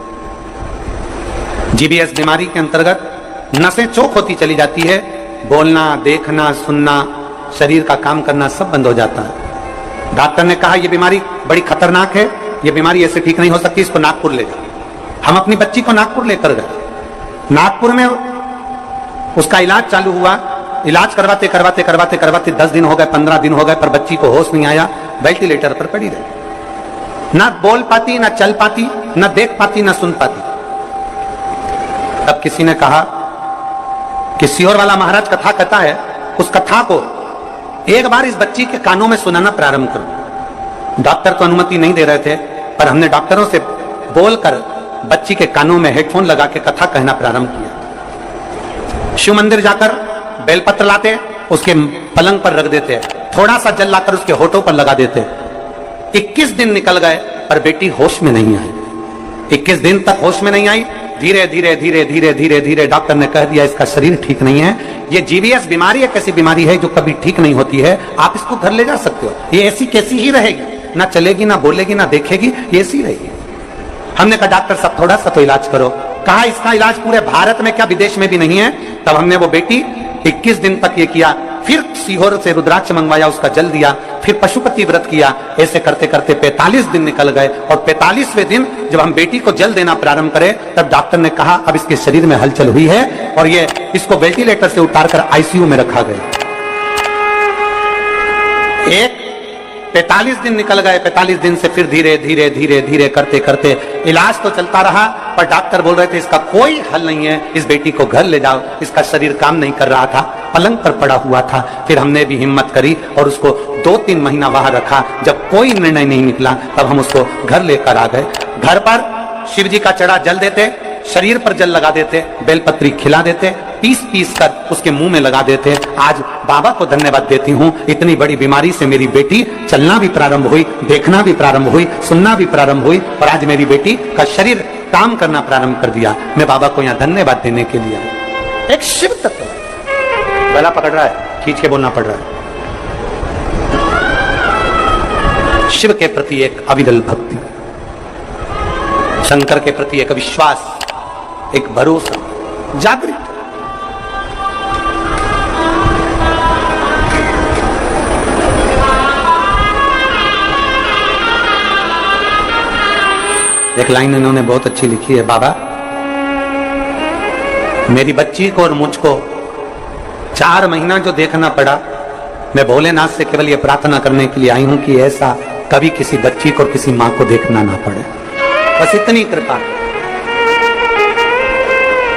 GBS बीमारी के अंतर्गत नसें चोक होती चली जाती है, बोलना, देखना, सुनना, शरीर का काम करना सब बंद हो जाता है। डॉक्टर ने कहा यह बीमारी बड़ी खतरनाक है, यह बीमारी ऐसे ठीक नहीं हो सकती, इसको नागपुर ले जाओ। हम अपनी बच्ची को नागपुर लेकर गए। नागपुर में उसका इलाज चालू हुआ। इलाज करवाते करवाते करवाते करवाते 10 दिन हो गए, 15 दिन हो गए, पर बच्ची को होश नहीं आया, वेंटिलेटर पर पड़ी रही, ना बोल पाती, ना चल पाती, ना देख पाती, ना सुन पाती। तब किसी ने कहा कि सीहोर वाला महाराज कथा कहता है, उस कथा को एक बार इस बच्ची के कानों में सुनाना प्रारंभ करो। डॉक्टर को अनुमति नहीं दे रहे थे, पर हमने डॉक्टरों से बोलकर बच्ची के कानों में हेडफोन लगा के कथा कहना प्रारंभ किया। शिव मंदिर जाकर बेलपत्र लाते, उसके पलंग पर रख देते, थोड़ा सा जल लाकर उसके होठों पर लगा देते। 21 दिन निकल गए पर बेटी होश में नहीं आई। 21 दिन तक होश में नहीं आई। धीरे धीरे धीरे धीरे धीरे धीरे डॉक्टर ने कह दिया इसका शरीर ठीक नहीं है, ये GBS बीमारी एक ऐसी बीमारी है जो कभी ठीक नहीं होती है, आप इसको घर ले जा सकते हो, ये ऐसी कैसी ही रहेगी, ना चलेगी, ना बोलेगी, ना देखेगी, ये ऐसी रहेगी। हमने कहा डॉक्टर साहब थोड़ा सा तो इलाज करो। कहा इसका इलाज पूरे भारत में क्या विदेश में भी नहीं है। तब हमने वो बेटी 21 दिन तक ये किया, फिर सीहोर से रुद्राक्ष मंगवाया, उसका जल दिया, फिर पशुपति व्रत किया। ऐसे करते करते 45 दिन निकल गए और 45वें दिन जब हम बेटी को जल देना प्रारंभ करें, तब डॉक्टर ने कहा अब इसके शरीर में हलचल हुई है और ये इसको वेंटिलेटर से उतारकर ICU में रखा गया। 45 दिन निकल गए। 45 दिन से फिर धीरे धीरे धीरे धीरे करते करते इलाज तो चलता रहा, पर डॉक्टर बोल रहे थे इसका कोई हल नहीं है, इस बेटी को घर ले जाओ, इसका शरीर काम नहीं कर रहा था, पलंग पर पड़ा हुआ था। फिर हमने भी हिम्मत करी और उसको 2-3 महीना वहां रखा। जब कोई निर्णय नहीं निकला तब हम उसको घर लेकर आ गए। घर पर शिव जी का चढ़ा जल देते, शरीर पर जल लगा देते, बेलपत्री खिला देते, पीस पीस कर उसके मुंह में लगा देते। आज बाबा को धन्यवाद देती हूँ, इतनी बड़ी बीमारी से मेरी बेटी चलना भी प्रारंभ हुई, देखना भी प्रारंभ हुई, सुनना भी प्रारंभ हुई और आज मेरी बेटी का शरीर काम करना प्रारंभ कर दिया। मैं बाबा को यहाँ धन्यवाद देने के लिए आया। एक शिव तत्व गला पकड़ रहा है, खींच के बोलना पड़ रहा है। शिव के प्रति एक अविरल भक्ति, शंकर के प्रति एक विश्वास, एक भरोसा जागृत। एक लाइन इन्होंने बहुत अच्छी लिखी है, बाबा मेरी बच्ची को और मुझको 4 महीना जो देखना पड़ा, मैं भोलेनाथ से केवल ये प्रार्थना करने के लिए आई हूं कि ऐसा कभी किसी बच्ची को और किसी मां को देखना ना पड़े। बस इतनी कृपा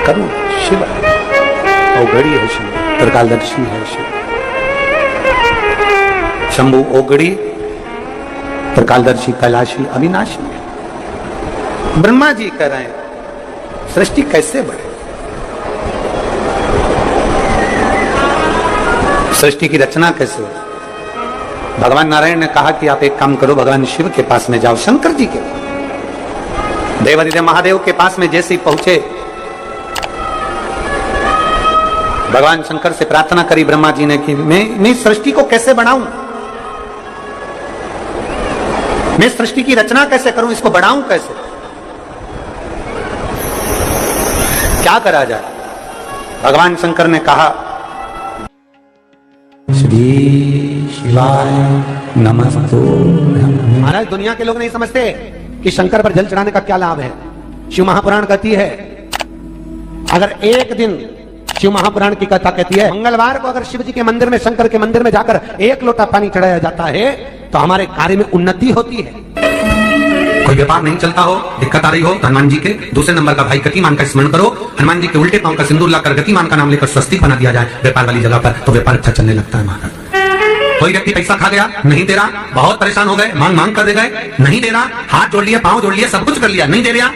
करो। शिव ओगड़ी है, शिव त्रिकालदर्शी है, शिव शंभु ओगड़ी, त्रिकालदर्शी, कैलाशी, अविनाशी है। ब्रह्मा जी कह रहे हैं सृष्टि कैसे बढ़े, सृष्टि की रचना कैसे हो। भगवान नारायण ने कहा कि आप एक काम करो, भगवान शिव के पास में जाओ, शंकर जी के देवादिदेव महादेव के पास में जैसे ही पहुंचे, भगवान शंकर से प्रार्थना करी ब्रह्मा जी ने कि मैं सृष्टि को कैसे बढ़ाऊं, मैं सृष्टि की रचना कैसे करूं, इसको बढ़ाऊं कैसे, क्या करा जाए। भगवान शंकर ने कहा श्री शिवाय नमस्तु। महाराज दुनिया के लोग नहीं समझते कि शंकर पर जल चढ़ाने का क्या लाभ है। शिव महापुराण कहती है, अगर एक दिन शिव महापुराण की कथा कहती है मंगलवार को अगर शिव जी के मंदिर में, शंकर के मंदिर में जाकर 1 लोटा पानी चढ़ाया जाता है तो हमारे कार्य में उन्नति होती है। कोई व्यापार नहीं चलता हो, दिक्कत आ रही हो, तो हनुमान जी के दूसरे नंबर का भाई गतिमान का स्मरण करो, हनुमान जी के उल्टे पांव का सिंदूर लाकर गतिमान का नाम लेकर स्वस्तिक बना दिया जाए व्यापार वाली जगह पर, तो व्यापार अच्छा चलने लगता है। महाराज कोई व्यक्ति पैसा खा गया, नहीं दे रहा, बहुत परेशान हो गए, मांग मांग कर दे गए, नहीं दे रहा, हाथ जोड़ लिया, पांव जोड़ लिया, सब कुछ कर लिया, नहीं दे रहा,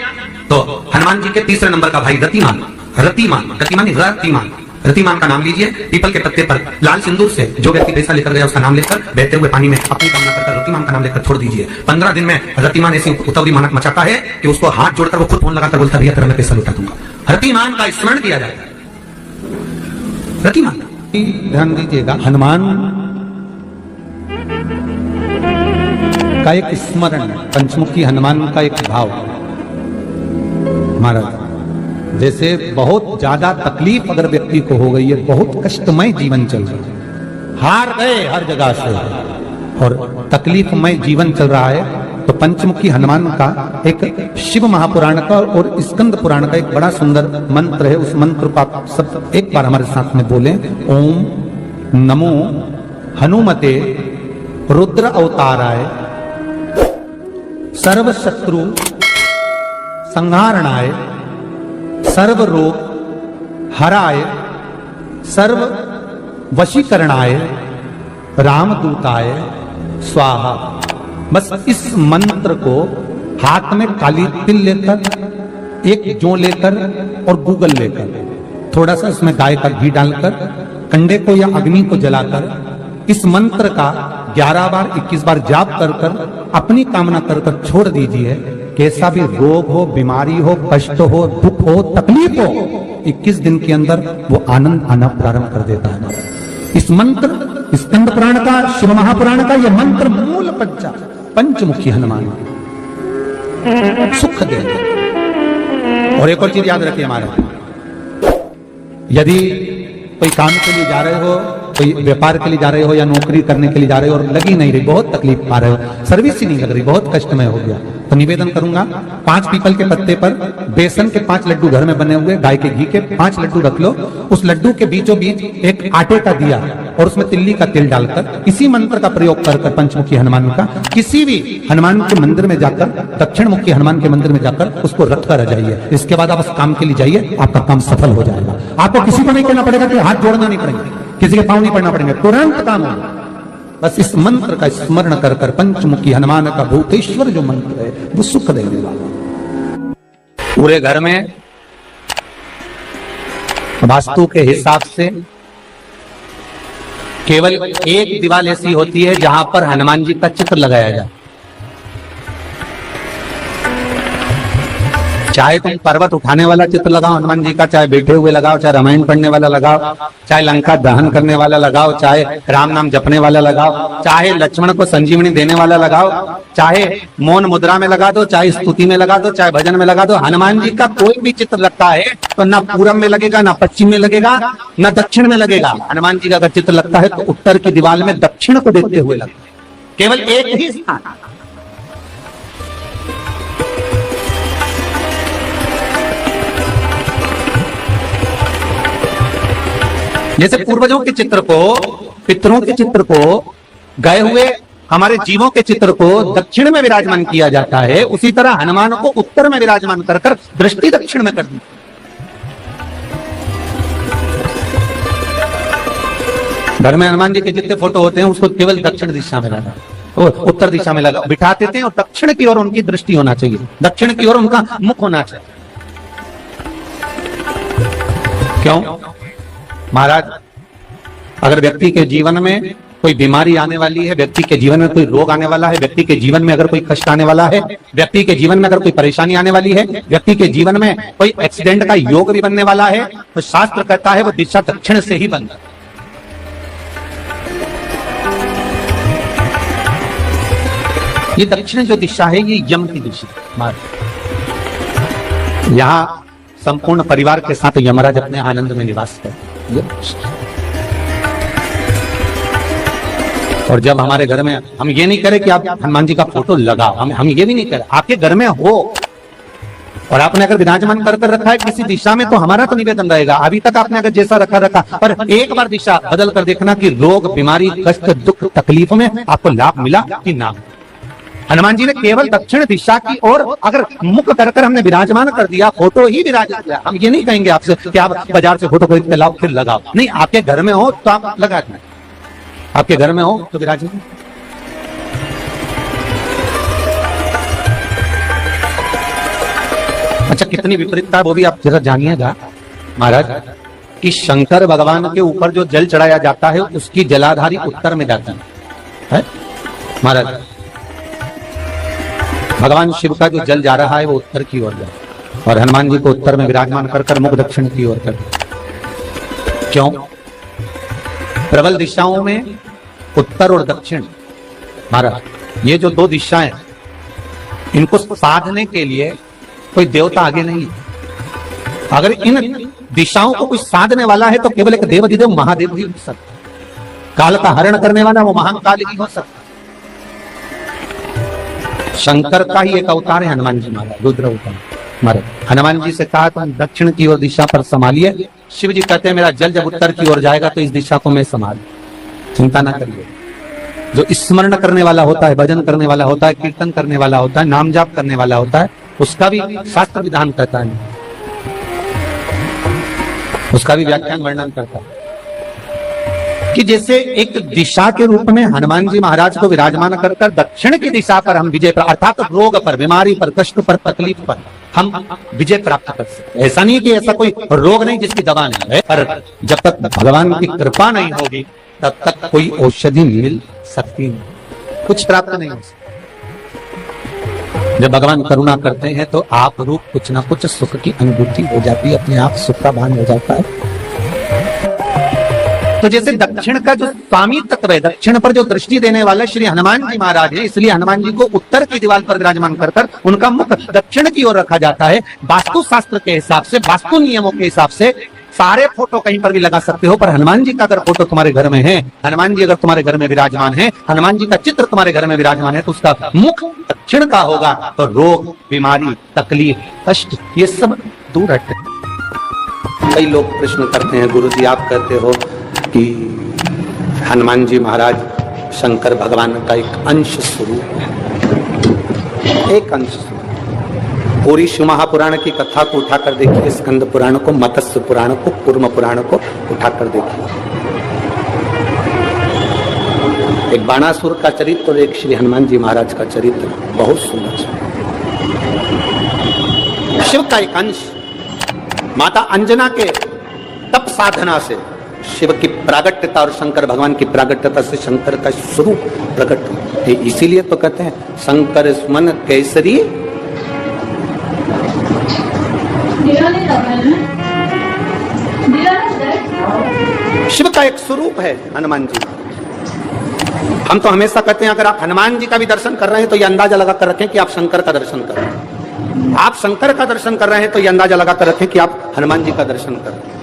तो हनुमान जी के तीसरे नंबर का भाई रतिमान, रतिमान, रतिमान, रतिमान, रतिमान का नाम लीजिए। पीपल के पत्ते पर लाल सिंदूर से जो व्यक्ति पैसा लेकर गया उसका नाम लेकर बहते हुए पानी में अपनी कामना करकर रतिमान का नाम लेकर छोड़ दीजिए। 15 दिन में रतिमान ऐसी उतावली मानक मचाता है कि उसको हाथ जोड़कर वो खुद फोन लगाकर बोलता भैया तेरा मैं पैसा लौटा दूंगा। रतिमान का स्मरण किया जाता है। रतिमान ध्यान दीजिएगा, हनुमान का एक स्मरण, पंचमुखी हनुमान का एक भाव। महाराज जैसे बहुत ज्यादा तकलीफ अगर व्यक्ति को हो गई है, बहुत कष्टमय जीवन चल रहा है, हार गए हर जगह से और तकलीफमय जीवन चल रहा है, तो पंचमुखी हनुमान का एक शिव महापुराण का और स्कंद पुराण का एक बड़ा सुंदर मंत्र है। उस मंत्र को आप सब एक बार हमारे साथ में बोलें। ओम नमो हनुमते रुद्र अवताराय सर्व शत्रु संहारणाय सर्व रोग हराय सर्व वशीकरणाय रामदूताय स्वाहा। बस इस मंत्र को हाथ में काली तिल लेकर, एक जौ लेकर और गूगल लेकर, थोड़ा सा इसमें गाय का घी डालकर, कंडे को या अग्नि को जलाकर इस मंत्र का 11 बार 21 बार जाप कर कर अपनी कामना कर कर छोड़ दीजिए। कैसा भी रोग हो, बीमारी हो, कष्ट हो, दुख हो, तकलीफ हो, 21 दिन के अंदर वो आनंद आना प्रारंभ कर देता है। इस मंत्र स्कंद पुराण का, शिव महापुराण का ये मंत्र मूल पंचमुखी हनुमान सुख दे। और एक और चीज याद रखिए हमारे, यदि कोई काम के लिए जा रहे हो, कोई व्यापार के लिए जा रहे हो या नौकरी करने के लिए जा रहे हो और लगी नहीं रही, बहुत तकलीफ पा रहे हो, सर्विस ही नहीं लग रही, बहुत कष्टमय हो गया, तो निवेदन करूंगा 5 पीपल के पत्ते पर बेसन के 5 लड्डू घर में बने हुए, गाय के घी के 5 लड्डू रख लो, उस लड्डू के बीचों बीच एक आटे का दिया और उसमें तिल्ली का तेल डालकर इसी मंत्र का प्रयोग कर पंचमुखी हनुमान का किसी भी हनुमान के मंदिर में जाकर, दक्षिण मुखी हनुमान के मंदिर में जाकर उसको रख कर आ जाइए। इसके बाद आप उस काम के लिए जाइए, आपका काम सफल हो जाएगा। आपको किसी को नहीं कहना पड़ेगा कि हाथ जोड़ना नहीं पड़ेगा, किसी के पांव नहीं पड़ना पड़ेंगे, तुरंत काम होगा। बस इस मंत्र का स्मरण कर कर पंचमुखी हनुमान का भूतेश्वर जो मंत्र है वो सुख देने वाला। पूरे घर में वास्तु के हिसाब से केवल एक दीवार ऐसी होती है जहां पर हनुमान जी का चित्र लगाया जाए, चाहे तुम पर्वत उठाने वाला चित्र लगाओ हनुमान जी का, चाहे बैठे हुए लगाओ, चाहे रामायण पढ़ने वाला लगाओ, चाहे लंका दहन करने वाला लगाओ, चाहे राम नाम जपने वाला लगाओ, चाहे लक्ष्मण को संजीवनी देने वाला लगाओ, चाहे मौन मुद्रा में लगा दो, चाहे स्तुति में लगा दो, चाहे भजन में लगा दो, हनुमान जी का कोई भी चित्र लगता है तो ना पूरब में लगेगा, ना पश्चिम में लगेगा, ना दक्षिण में लगेगा। हनुमान जी का अगर चित्र लगता है तो उत्तर की दीवार में दक्षिण को देखते हुए लगता है, केवल एक ही स्थान। जैसे पूर्वजों के चित्र को, पितरों के चित्र को, गए हुए हमारे जीवों के चित्र को दक्षिण में विराजमान किया जाता है, उसी तरह हनुमान को उत्तर में विराजमान कर कर दृष्टि दक्षिण में कर दी। घर में हनुमान जी के जितने फोटो होते हैं उसको केवल दक्षिण दिशा में लगा, उत्तर दिशा में लगा बिठाते थे, और दक्षिण की ओर उनकी दृष्टि होना चाहिए, दक्षिण की ओर उनका मुख होना चाहिए। क्यों महाराज? अगर व्यक्ति के जीवन में कोई बीमारी आने वाली है, व्यक्ति के जीवन में कोई रोग आने वाला है, व्यक्ति के जीवन में अगर कोई कष्ट आने वाला है, व्यक्ति के जीवन में अगर कोई परेशानी आने वाली है, व्यक्ति के जीवन में कोई एक्सीडेंट का योग भी बनने वाला है, तो शास्त्र कहता है वो दिशा दक्षिण से ही बनता है। ये दक्षिण जो दिशा है ये यम की दिशा। यहां संपूर्ण परिवार के साथ यमराज अपने आनंद में निवास करते। और जब हमारे घर में, हम ये नहीं करें कि आप हनुमान जी का फोटो लगाओ, हम ये भी नहीं करें, आपके घर में हो और आपने अगर विराजमान कर रखा है किसी दिशा में, तो हमारा तो निवेदन रहेगा, अभी तक आपने अगर जैसा रखा, पर एक बार दिशा बदल कर देखना कि रोग, बीमारी, कष्ट, दुख, तकलीफ में आपको लाभ मिला कि ना। हनुमान जी ने केवल दक्षिण दिशा की ओर अगर मुख कर हमने विराजमान कर दिया, फोटो ही विराजमान किया। हम ये नहीं कहेंगे आपसे कि आप बाजार से फोटो खरीद के लाओ फिर लगाओ, नहीं, आपके घर में हो तो आप लगा दें, आपके घर में हो तो विराजमान। अच्छा, कितनी विपरीतता वो भी आप जरा जानिएगा महाराज, कि शंकर भगवान के ऊपर जो जल चढ़ाया जाता है उसकी जलाधारी उत्तर में जाती है महाराज। भगवान शिव का जो जल जा रहा है वो उत्तर की ओर जाए, और हनुमान जी को उत्तर में विराजमान कर मुख दक्षिण की ओर कर। क्यों? प्रबल दिशाओं में उत्तर और दक्षिण महाराज, ये जो दो दिशाएं, इनको साधने के लिए कोई देवता आगे नहीं है। अगर इन दिशाओं को कोई साधने वाला है तो केवल एक देवाधिदेव महादेव ही हो सकता, काल का हरण करने वाला वो महान काल ही हो सकता। शंकर का ही एक अवतार है हनुमान जी महाराज, रुद्र अवतार महाराज। हनुमान जी से कहा तुम दक्षिण की ओर दिशा पर संभालिए, शिव जी कहते हैं मेरा जल जब उत्तर की ओर जाएगा तो इस दिशा को मैं संभाल, चिंता ना करिए। जो स्मरण करने वाला होता है, भजन करने वाला होता है, कीर्तन करने वाला होता है, नाम जाप करने वाला होता है, उसका भी शास्त्र विधान करता है, उसका भी व्याख्यान वर्णन करता है कि जैसे एक दिशा के रूप में हनुमान जी महाराज को विराजमान कर कर दक्षिण की दिशा पर हम विजय पर, अर्थात रोग पर, बीमारी पर, कष्ट पर, तकलीफ पर हम विजय प्राप्त कर सकते। ऐसा नहीं कि ऐसा कोई रोग नहीं जिसकी दवा नहीं है, पर जब तक भगवान की कृपा नहीं होगी तब तक कोई औषधि मिल सकती नहीं, कुछ प्राप्त नहीं हो सकता। जब भगवान करुणा करते हैं तो आप रूप कुछ ना कुछ सुख की अनुभूति हो जाती है, अपने आप सुख का भान हो जाता है। तो जैसे दक्षिण का जो स्वामी तत्व है, दक्षिण पर जो दृष्टि देने वाले श्री हनुमान जी महाराज है, इसलिए हनुमान जी को उत्तर की दीवार पर विराजमान कर कर उनका मुख दक्षिण की ओर रखा जाता है। वास्तु शास्त्र के हिसाब से, वास्तु नियमों के हिसाब से सारे फोटो कहीं पर भी लगा सकते हो, पर हनुमान जी का अगर फोटो तुम्हारे घर में है, हनुमान जी अगर तुम्हारे घर में विराजमान है, हनुमान जी का चित्र तुम्हारे घर में विराजमान है, तो उसका मुख दक्षिण का होगा, तो रोग, बीमारी, तकलीफ, कष्ट ये सब दूर हटते हैं। कई लोग प्रश्न करते हैं, गुरु जी आप कहते हो कि हनुमान जी महाराज शंकर भगवान का एक अंश स्वरूप है, एक अंश स्वरूप। पूरी शिव महापुराण की कथा को उठाकर देखिए, स्कंद पुराण को, मत्स्य पुराण को, कूर्म पुराण को उठाकर देखिए। एक बाणासुर का चरित्र और एक श्री हनुमान जी महाराज का चरित्र बहुत सुंदर। शिव का एक अंश माता अंजना के तप साधना से शिव की प्रागट्यता और शंकर भगवान की प्रागट्यता से शंकर का स्वरूप प्रकट हो। इसीलिए तो कहते हैं शंकर सुमन केसरी दिला नहीं रहा है, दिला नहीं। शिव का एक स्वरूप है हनुमान जी। हम तो हमेशा कहते हैं अगर आप हनुमान जी का भी दर्शन कर रहे हैं तो ये अंदाजा लगा कर रखें कि आप शंकर का दर्शन कर रहे हैं। आप शंकर का दर्शन कर रहे हैं तो ये अंदाजा लगा कर रखें कि आप हनुमान जी का दर्शन कर रहे हैं।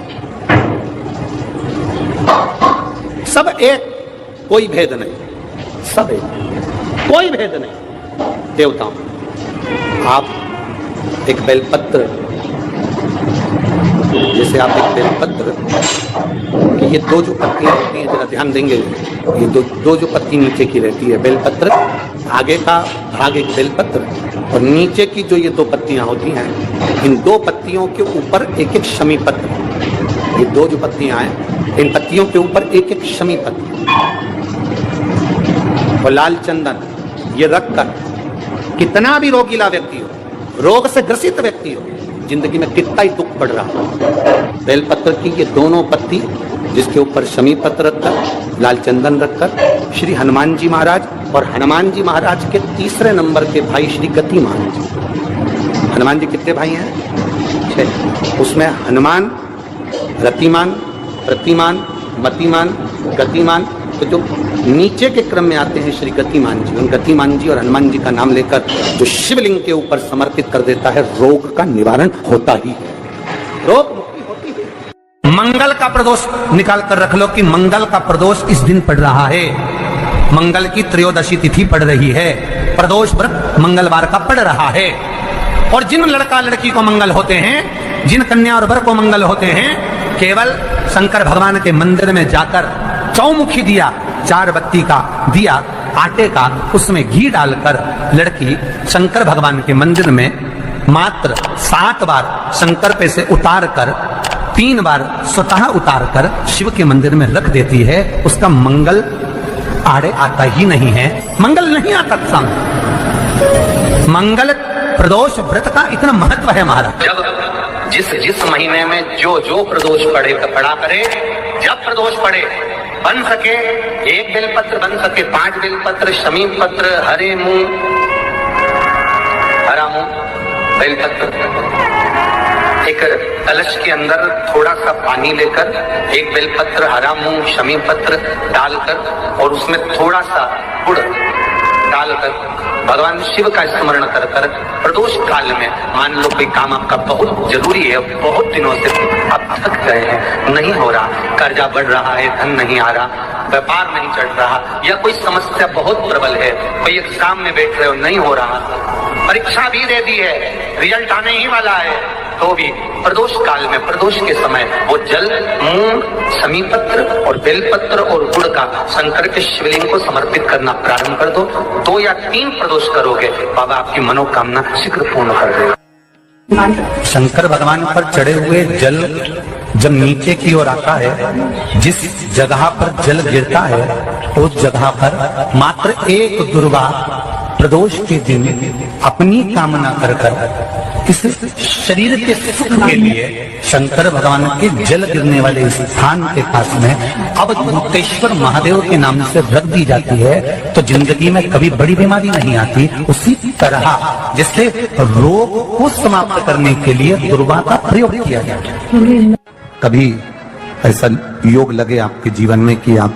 सब एक, कोई भेद नहीं, सब एक, कोई भेद नहीं। देवताओं, आप एक बेलपत्र, जैसे आप एक बेलपत्र कि ये दो जो पत्तियां होती हैं, जरा ध्यान देंगे, ये दो जो पत्ती नीचे की रहती है बेलपत्र, आगे का भाग एक बेलपत्र और नीचे की जो ये दो पत्तियां होती हैं, इन दो पत्तियों के ऊपर एक एक शमी पत्र। ये दो जो पत्तियां हैं, इन पत्तियों के ऊपर एक एक शमी पत्र और लाल चंदन ये रखकर कितना भी रोगीला व्यक्ति हो, रोग से ग्रसित व्यक्ति हो, जिंदगी में कितना ही दुख पड़ रहा हो, बेलपत्र की ये दोनों पत्ती जिसके ऊपर शमी पत्र रखकर, लाल चंदन रखकर श्री हनुमान जी महाराज और हनुमान जी महाराज के तीसरे नंबर के भाई श्री गतिमान जी। हनुमान जी कितने भाई हैं? 6। उसमें हनुमान, रतिमान, प्रतिमान, मतिमान, गतिमान, तो जो नीचे के क्रम में आते हैं श्री गतिमान जी, उन गतिमान जी और हनुमान जी का नाम लेकर जो शिवलिंग के ऊपर समर्पित कर देता है, रोग का निवारण होता ही है, रोग मुक्ति होती है। मंगल का प्रदोष निकाल कर रख लो कि मंगल का प्रदोष इस दिन पड़ रहा है, मंगल की त्रयोदशी तिथि पड़ रही है, प्रदोष व्रत मंगलवार का पड़ रहा है। और जिन लड़का लड़की को मंगल होते हैं, जिन कन्या और वर को मंगल होते हैं, केवल शंकर भगवान के मंदिर में जाकर चौमुखी दिया, 4 बत्ती का दिया आटे का, उसमें घी डालकर लड़की शंकर भगवान के मंदिर में मात्र 7 बार शंकर पे से उतार कर 3 बार स्वतः उतार कर शिव के मंदिर में रख देती है, उसका मंगल आड़े आता ही नहीं है, मंगल नहीं आता सामने। मंगल प्रदोष व्रत का इतना महत्व है महाराज। जब जिस महीने में जो प्रदोष पड़ा करे, जब प्रदोष पड़े, बन सके 1 बेलपत्र, बन सके 5 बेलपत्र, शमी पत्र, हरे मूंग, हरा मूंग, बेलपत्र, एक कलश के अंदर थोड़ा सा पानी लेकर 1 बेलपत्र, हरा मूंग, शमी पत्र डालकर और उसमें थोड़ा सा गुड़ डालकर भगवान शिव का स्मरण कर कर प्रदोष काल में, मान लो कोई काम आपका बहुत जरूरी है, बहुत दिनों से आप थक गए हैं, नहीं हो रहा, कर्जा बढ़ रहा है, धन नहीं आ रहा, व्यापार नहीं चढ़ रहा, या कोई समस्या बहुत प्रबल है, कोई एग्जाम में बैठ रहे हो नहीं हो रहा, परीक्षा भी दे दी है, रिजल्ट आने ही वाला है, तो भी प्रदोष काल में, प्रदोष के समय वो जल, मूंग, शमी पत्र और बेलपत्र और गुड़ का शंकर के शिवलिंग को समर्पित करना प्रारंभ कर दो। 2 या 3 प्रदोष करोगे, बाबा आपकी मनोकामना शीघ्र पूर्ण कर देगा। शंकर भगवान पर चढ़े हुए जल जब नीचे की ओर आता है, जिस जगह पर जल गिरता है उस जगह पर मात्र एक दुर्गा प्रदोष के दिन अपनी कामना कर कर इस शरीर के सुख के लिए शंकर भगवान के जल गिरने वाले स्थान के पास में अवधूतेश्वर महादेव के नाम से रख दी जाती है, तो जिंदगी में कभी बड़ी बीमारी नहीं आती। उसी तरह जिससे रोग को समाप्त करने के लिए दुर्गा का प्रयोग किया जाता है। कभी ऐसा योग लगे आपके जीवन में कि आप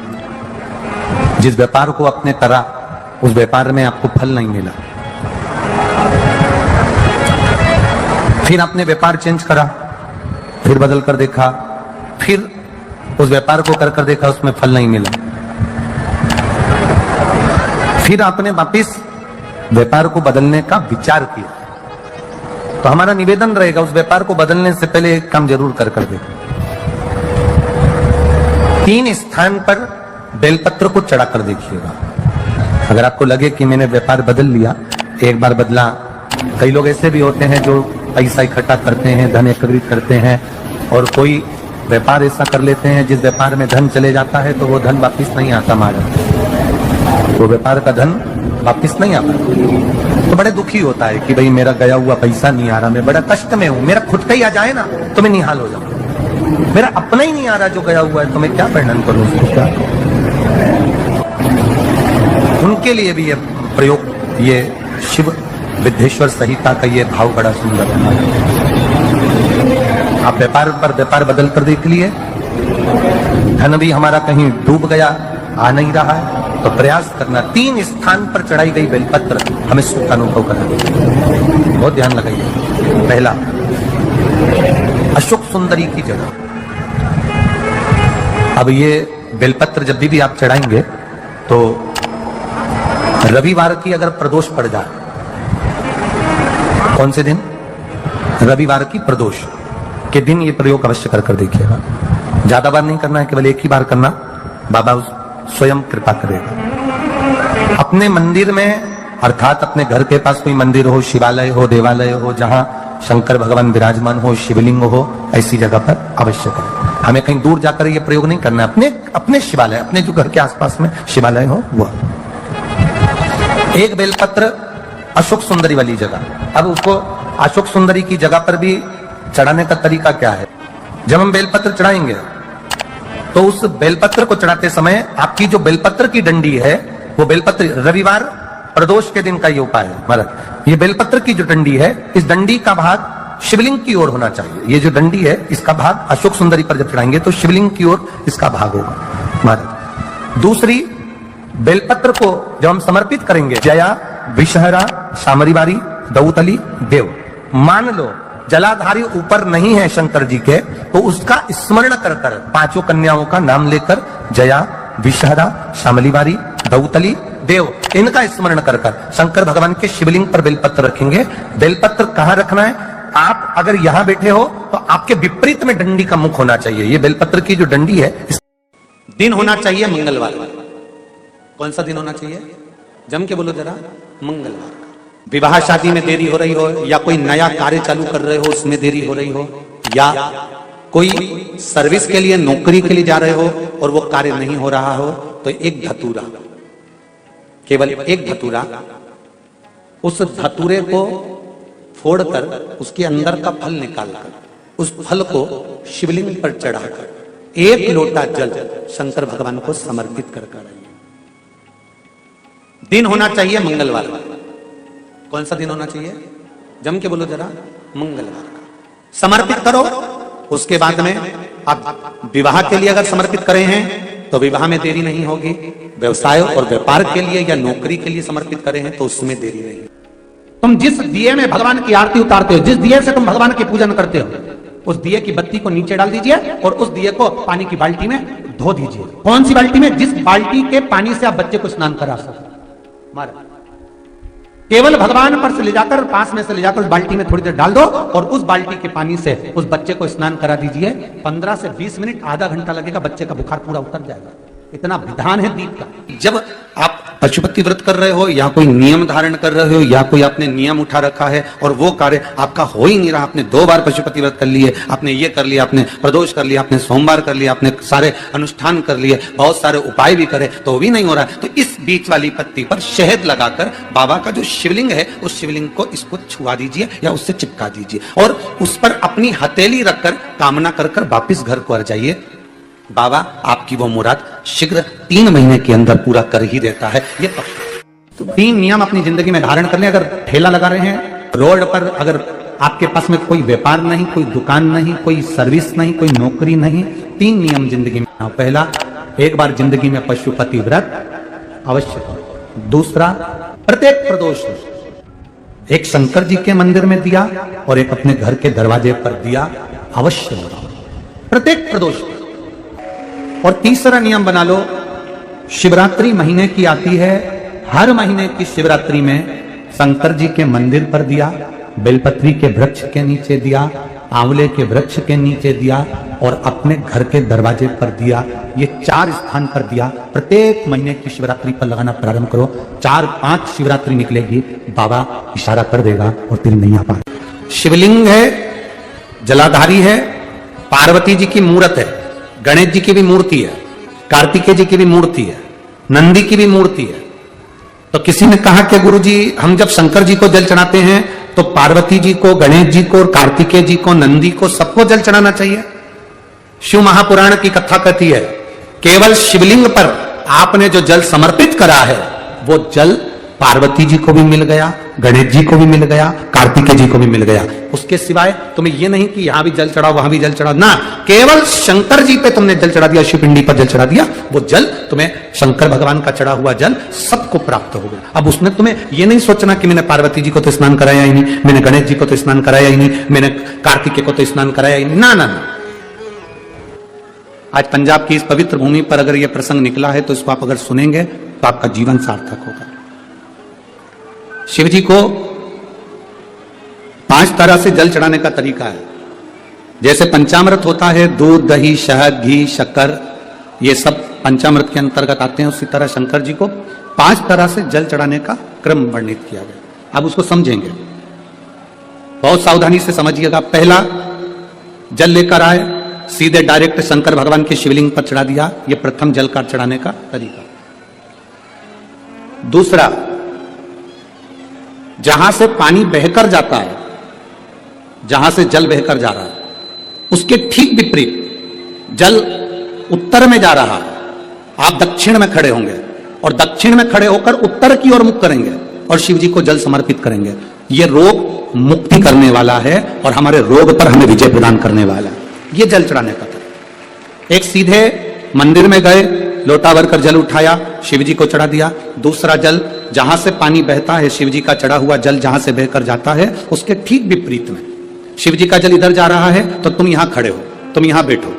जिस व्यापार को अपने तरह, उस व्यापार में आपको फल नहीं मिला, फिर आपने व्यापार चेंज करा, फिर बदल कर देखा, फिर उस व्यापार को कर देखा, उसमें फल नहीं मिला, फिर आपने वापिस व्यापार को बदलने का विचार किया, तो हमारा निवेदन रहेगा उस व्यापार को बदलने से पहले एक काम जरूर कर देखो। 3 स्थान पर बेलपत्र को चढ़ा कर देखिएगा। अगर आपको लगे कि मैंने व्यापार बदल लिया, एक बार बदला, कई लोग ऐसे भी होते हैं जो पैसा इकट्ठा करते हैं, धन एकत्रित करते हैं, और कोई व्यापार ऐसा कर लेते हैं जिस व्यापार में धन चले जाता है तो वो धन वापिस नहीं आता महाराज, वो व्यापार का धन वापिस नहीं आता, तो बड़े दुखी होता है कि भाई मेरा गया हुआ पैसा नहीं आ रहा, मैं बड़ा कष्ट में हूं, मेरा खुद का ही आ जाए ना तो मैं निहाल हो जाऊं, मेरा अपना ही नहीं आ रहा जो गया हुआ है, तो मैं क्या वर्णन करूं उसका। उनके लिए भी ये प्रयोग, ये शिव विद्येश्वर संहिता का ये भाव बड़ा सुंदर है। आप व्यापार पर व्यापार बदल कर देख लिए, धन भी हमारा कहीं डूब गया, आ नहीं रहा है, तो प्रयास करना 3 स्थान पर चढ़ाई गई बेलपत्र हमें सुख का अनुभव कराएगी। बहुत ध्यान लगाइए। पहला, अशोक सुंदरी की जगह। अब ये बेलपत्र जब भी आप चढ़ाएंगे तो रविवार की अगर प्रदोष पड़ जाए, कौन से दिन? रविवार की प्रदोष के दिन ये प्रयोग अवश्य कर देखिएगा। ज्यादा बार नहीं करना है, केवल एक ही बार करना, बाबा स्वयं कृपा करेगा। अपने मंदिर में, अर्थात अपने घर के पास कोई मंदिर हो, शिवालय हो, देवालय हो, जहां शंकर भगवान विराजमान हो, शिवलिंग हो, ऐसी जगह पर अवश्य करें। हमें कहीं दूर जाकर ये प्रयोग नहीं करना है, अपने शिवालय, अपने जो घर के आसपास में शिवालय हो वो। एक बेलपत्र अशोक सुंदरी वाली जगह। अब उसको अशोक सुंदरी की जगह पर भी चढ़ाने का तरीका क्या है? जब हम बेलपत्र चढ़ाएंगे तो उस बेलपत्र को चढ़ाते समय आपकी जो बेलपत्र की डंडी है, वो बेलपत्र, रविवार प्रदोष के दिन का ये उपाय है महाराज। ये बेलपत्र की जो डंडी है, इस डंडी का भाग शिवलिंग की ओर होना चाहिए। ये जो डंडी है, इसका भाग अशोक सुंदरी पर जब चढ़ाएंगे तो शिवलिंग की ओर इसका भाग होगा महाराज। दूसरी, बेलपत्र को जब हम समर्पित करेंगे, जया, विषहरा, शामरीवारी, दौतली, देव, मान लो जलाधारी ऊपर नहीं है शंकर जी के, तो उसका स्मरण कर कर 5 कन्याओं का नाम लेकर, जया, विषहरा, शामलीवारी, दौतली, देव, इनका स्मरण कर कर शंकर भगवान के शिवलिंग पर बेलपत्र रखेंगे। बेलपत्र कहां रखना है? आप अगर यहां बैठे हो तो आपके विपरीत में डंडी का मुख होना चाहिए। ये बेलपत्र की जो डंडी है, दिन होना चाहिए मंगलवार। कौन सा दिन होना चाहिए? जम के बोलो जरा, मंगलवार। विवाह शादी में देरी हो रही हो, या कोई नया कार्य चालू कर रहे हो उसमें देरी हो रही हो, या कोई सर्विस के लिए, नौकरी के लिए जा रहे हो और वो कार्य नहीं हो रहा हो, तो एक धतूरा, केवल एक धतूरा, उस धतूरे को फोड़कर उसके अंदर का फल निकालकर उस फल को शिवलिंग पर चढ़ाकर 1 लोटा जल शंकर भगवान को समर्पित कर कर। दिन होना चाहिए मंगलवार। कौन सा दिन होना चाहिए? जम के बोलो जरा, मंगलवार का समर्पित करो। उसके बाद में आप विवाह के लिए अगर समर्पित करे हैं तो विवाह में देरी नहीं होगी। व्यवसाय और व्यापार के लिए या नौकरी के लिए समर्पित करे हैं तो उसमें देरी नहीं। तुम जिस दिए में भगवान की आरती उतारते हो, जिस दिए से तुम भगवान की पूजन करते हो, उस दिए की बत्ती को नीचे डाल दीजिए और उस दिए को पानी की बाल्टी में धो दीजिए। कौन सी बाल्टी में? जिस बाल्टी के पानी से आप बच्चे को स्नान करा सको। केवल भगवान पर से ले जाकर, पास में से ले जाकर उस बाल्टी में थोड़ी देर डाल दो और उस बाल्टी के पानी से उस बच्चे को स्नान करा दीजिए। 15 से 20 मिनट, आधा घंटा लगेगा, बच्चे का बुखार पूरा उतर जाएगा। इतना विधान है दीप का। जब आप पशुपति व्रत कर रहे हो, या कोई नियम धारण कर रहे हो, या कोई आपने नियम उठा रखा है और वो कार्य आपका हो ही नहीं रहा, आपने 2 बार पशुपति व्रत कर लिए, आपने ये कर लिया, आपने प्रदोष कर लिया, आपने सोमवार कर लिया, आपने सारे अनुष्ठान कर लिए, बहुत सारे उपाय भी करे, तो भी नहीं हो रहा है, तो इस बीच वाली पत्ती पर शहद लगाकर बाबा का जो शिवलिंग है, उस शिवलिंग को इसको छुआ दीजिए या उससे चिपका दीजिए और उस पर अपनी हथेली रखकर कामना कर कर वापिस घर को आ जाइए। बाबा आपकी वो मुराद शीघ्र 3 महीने के अंदर पूरा कर ही देता है। ये तो 3 नियम अपनी जिंदगी में धारण कर लें। अगर ठेला लगा रहे हैं रोड पर, अगर आपके पास में कोई व्यापार नहीं, कोई दुकान नहीं, कोई सर्विस नहीं, कोई नौकरी नहीं, 3 नियम जिंदगी में। पहला, एक बार जिंदगी में पशुपति व्रत अवश्य करो। दूसरा, प्रत्येक प्रदोष एक शंकर जी के मंदिर में दिया और एक अपने घर के दरवाजे पर दिया अवश्य लगाओ, प्रत्येक प्रदोष। और तीसरा नियम बना लो, शिवरात्रि महीने की आती है, हर महीने की शिवरात्रि में शंकर जी के मंदिर पर दिया, बेलपत्री के वृक्ष के नीचे दिया, आंवले के वृक्ष के नीचे दिया और अपने घर के दरवाजे पर दिया। ये 4 स्थान पर दिया। प्रत्येक महीने की शिवरात्रि पर लगाना प्रारंभ करो। 4-5 शिवरात्रि निकलेगी, बाबा इशारा कर देगा और तेरी नहीं आ पाए। शिवलिंग है, जलाधारी है, पार्वती जी की मूर्त है, गणेश जी की भी मूर्ति है, कार्तिकेय जी की भी मूर्ति है, नंदी की भी मूर्ति है। तो किसी ने कहा कि गुरुजी, हम जब शंकर जी को जल चढ़ाते हैं तो पार्वती जी को, गणेश जी को, कार्तिकेय जी को, नंदी को, सबको जल चढ़ाना चाहिए। शिव महापुराण की कथा कहती है, केवल शिवलिंग पर आपने जो जल समर्पित करा है वो जल पार्वती जी को भी मिल गया, गणेश जी को भी मिल गया, कार्तिकेय जी को भी मिल गया। उसके सिवाय तुम्हें यह नहीं कि यहां भी जल चढ़ाओ वहां भी जल चढ़ाओ ना, केवल शंकर जी पे तुमने जल चढ़ा दिया, शिवपिंडी पर जल चढ़ा दिया, वो जल तुम्हें शंकर भगवान का चढ़ा हुआ जल सबको प्राप्त हो गया। अब उसमें तुम्हें यह नहीं सोचना कि मैंने पार्वती जी को तो स्नान कराया ही नहीं, मैंने गणेश जी को तो स्नान कराया ही नहीं, मैंने कार्तिकेय को तो स्नान कराया ही नहीं, ना ना ना। आज पंजाब की इस पवित्र भूमि पर अगर यह प्रसंग निकला है तो इसको आप अगर सुनेंगे तो आपका जीवन सार्थक होगा। शिव जी को 5 तरह से जल चढ़ाने का तरीका है। जैसे पंचामृत होता है, दूध, दही, शहद, घी, शक्कर, ये सब पंचामृत के अंतर्गत आते हैं, उसी तरह शंकर जी को 5 तरह से जल चढ़ाने का क्रम वर्णित किया गया। अब उसको समझेंगे, बहुत सावधानी से समझिएगा। पहला, जल लेकर आए, सीधे डायरेक्ट शंकर भगवान के शिवलिंग पर चढ़ा दिया, यह प्रथम जल का चढ़ाने का तरीका। दूसरा, जहां से पानी बहकर जाता है, जहां से जल बहकर जा रहा है, उसके ठीक विपरीत जल उत्तर में जा रहा है, आप दक्षिण में खड़े होंगे और दक्षिण में खड़े होकर उत्तर की ओर मुख करेंगे और शिव जी को जल समर्पित करेंगे। यह रोग मुक्ति करने वाला है और हमारे रोग पर हमें विजय प्रदान करने वाला है। यह जल चढ़ाने का तरीका। एक, सीधे मंदिर में गए, लोटा भरकर जल उठाया, शिव जी को चढ़ा दिया। दूसरा जल, जहां से पानी बहता है, शिव जी का चढ़ा हुआ जल जहां से बहकर जाता है, उसके ठीक विपरीत में शिव जी का जल इधर जा रहा है तो तुम यहां खड़े हो, तुम यहां बैठो,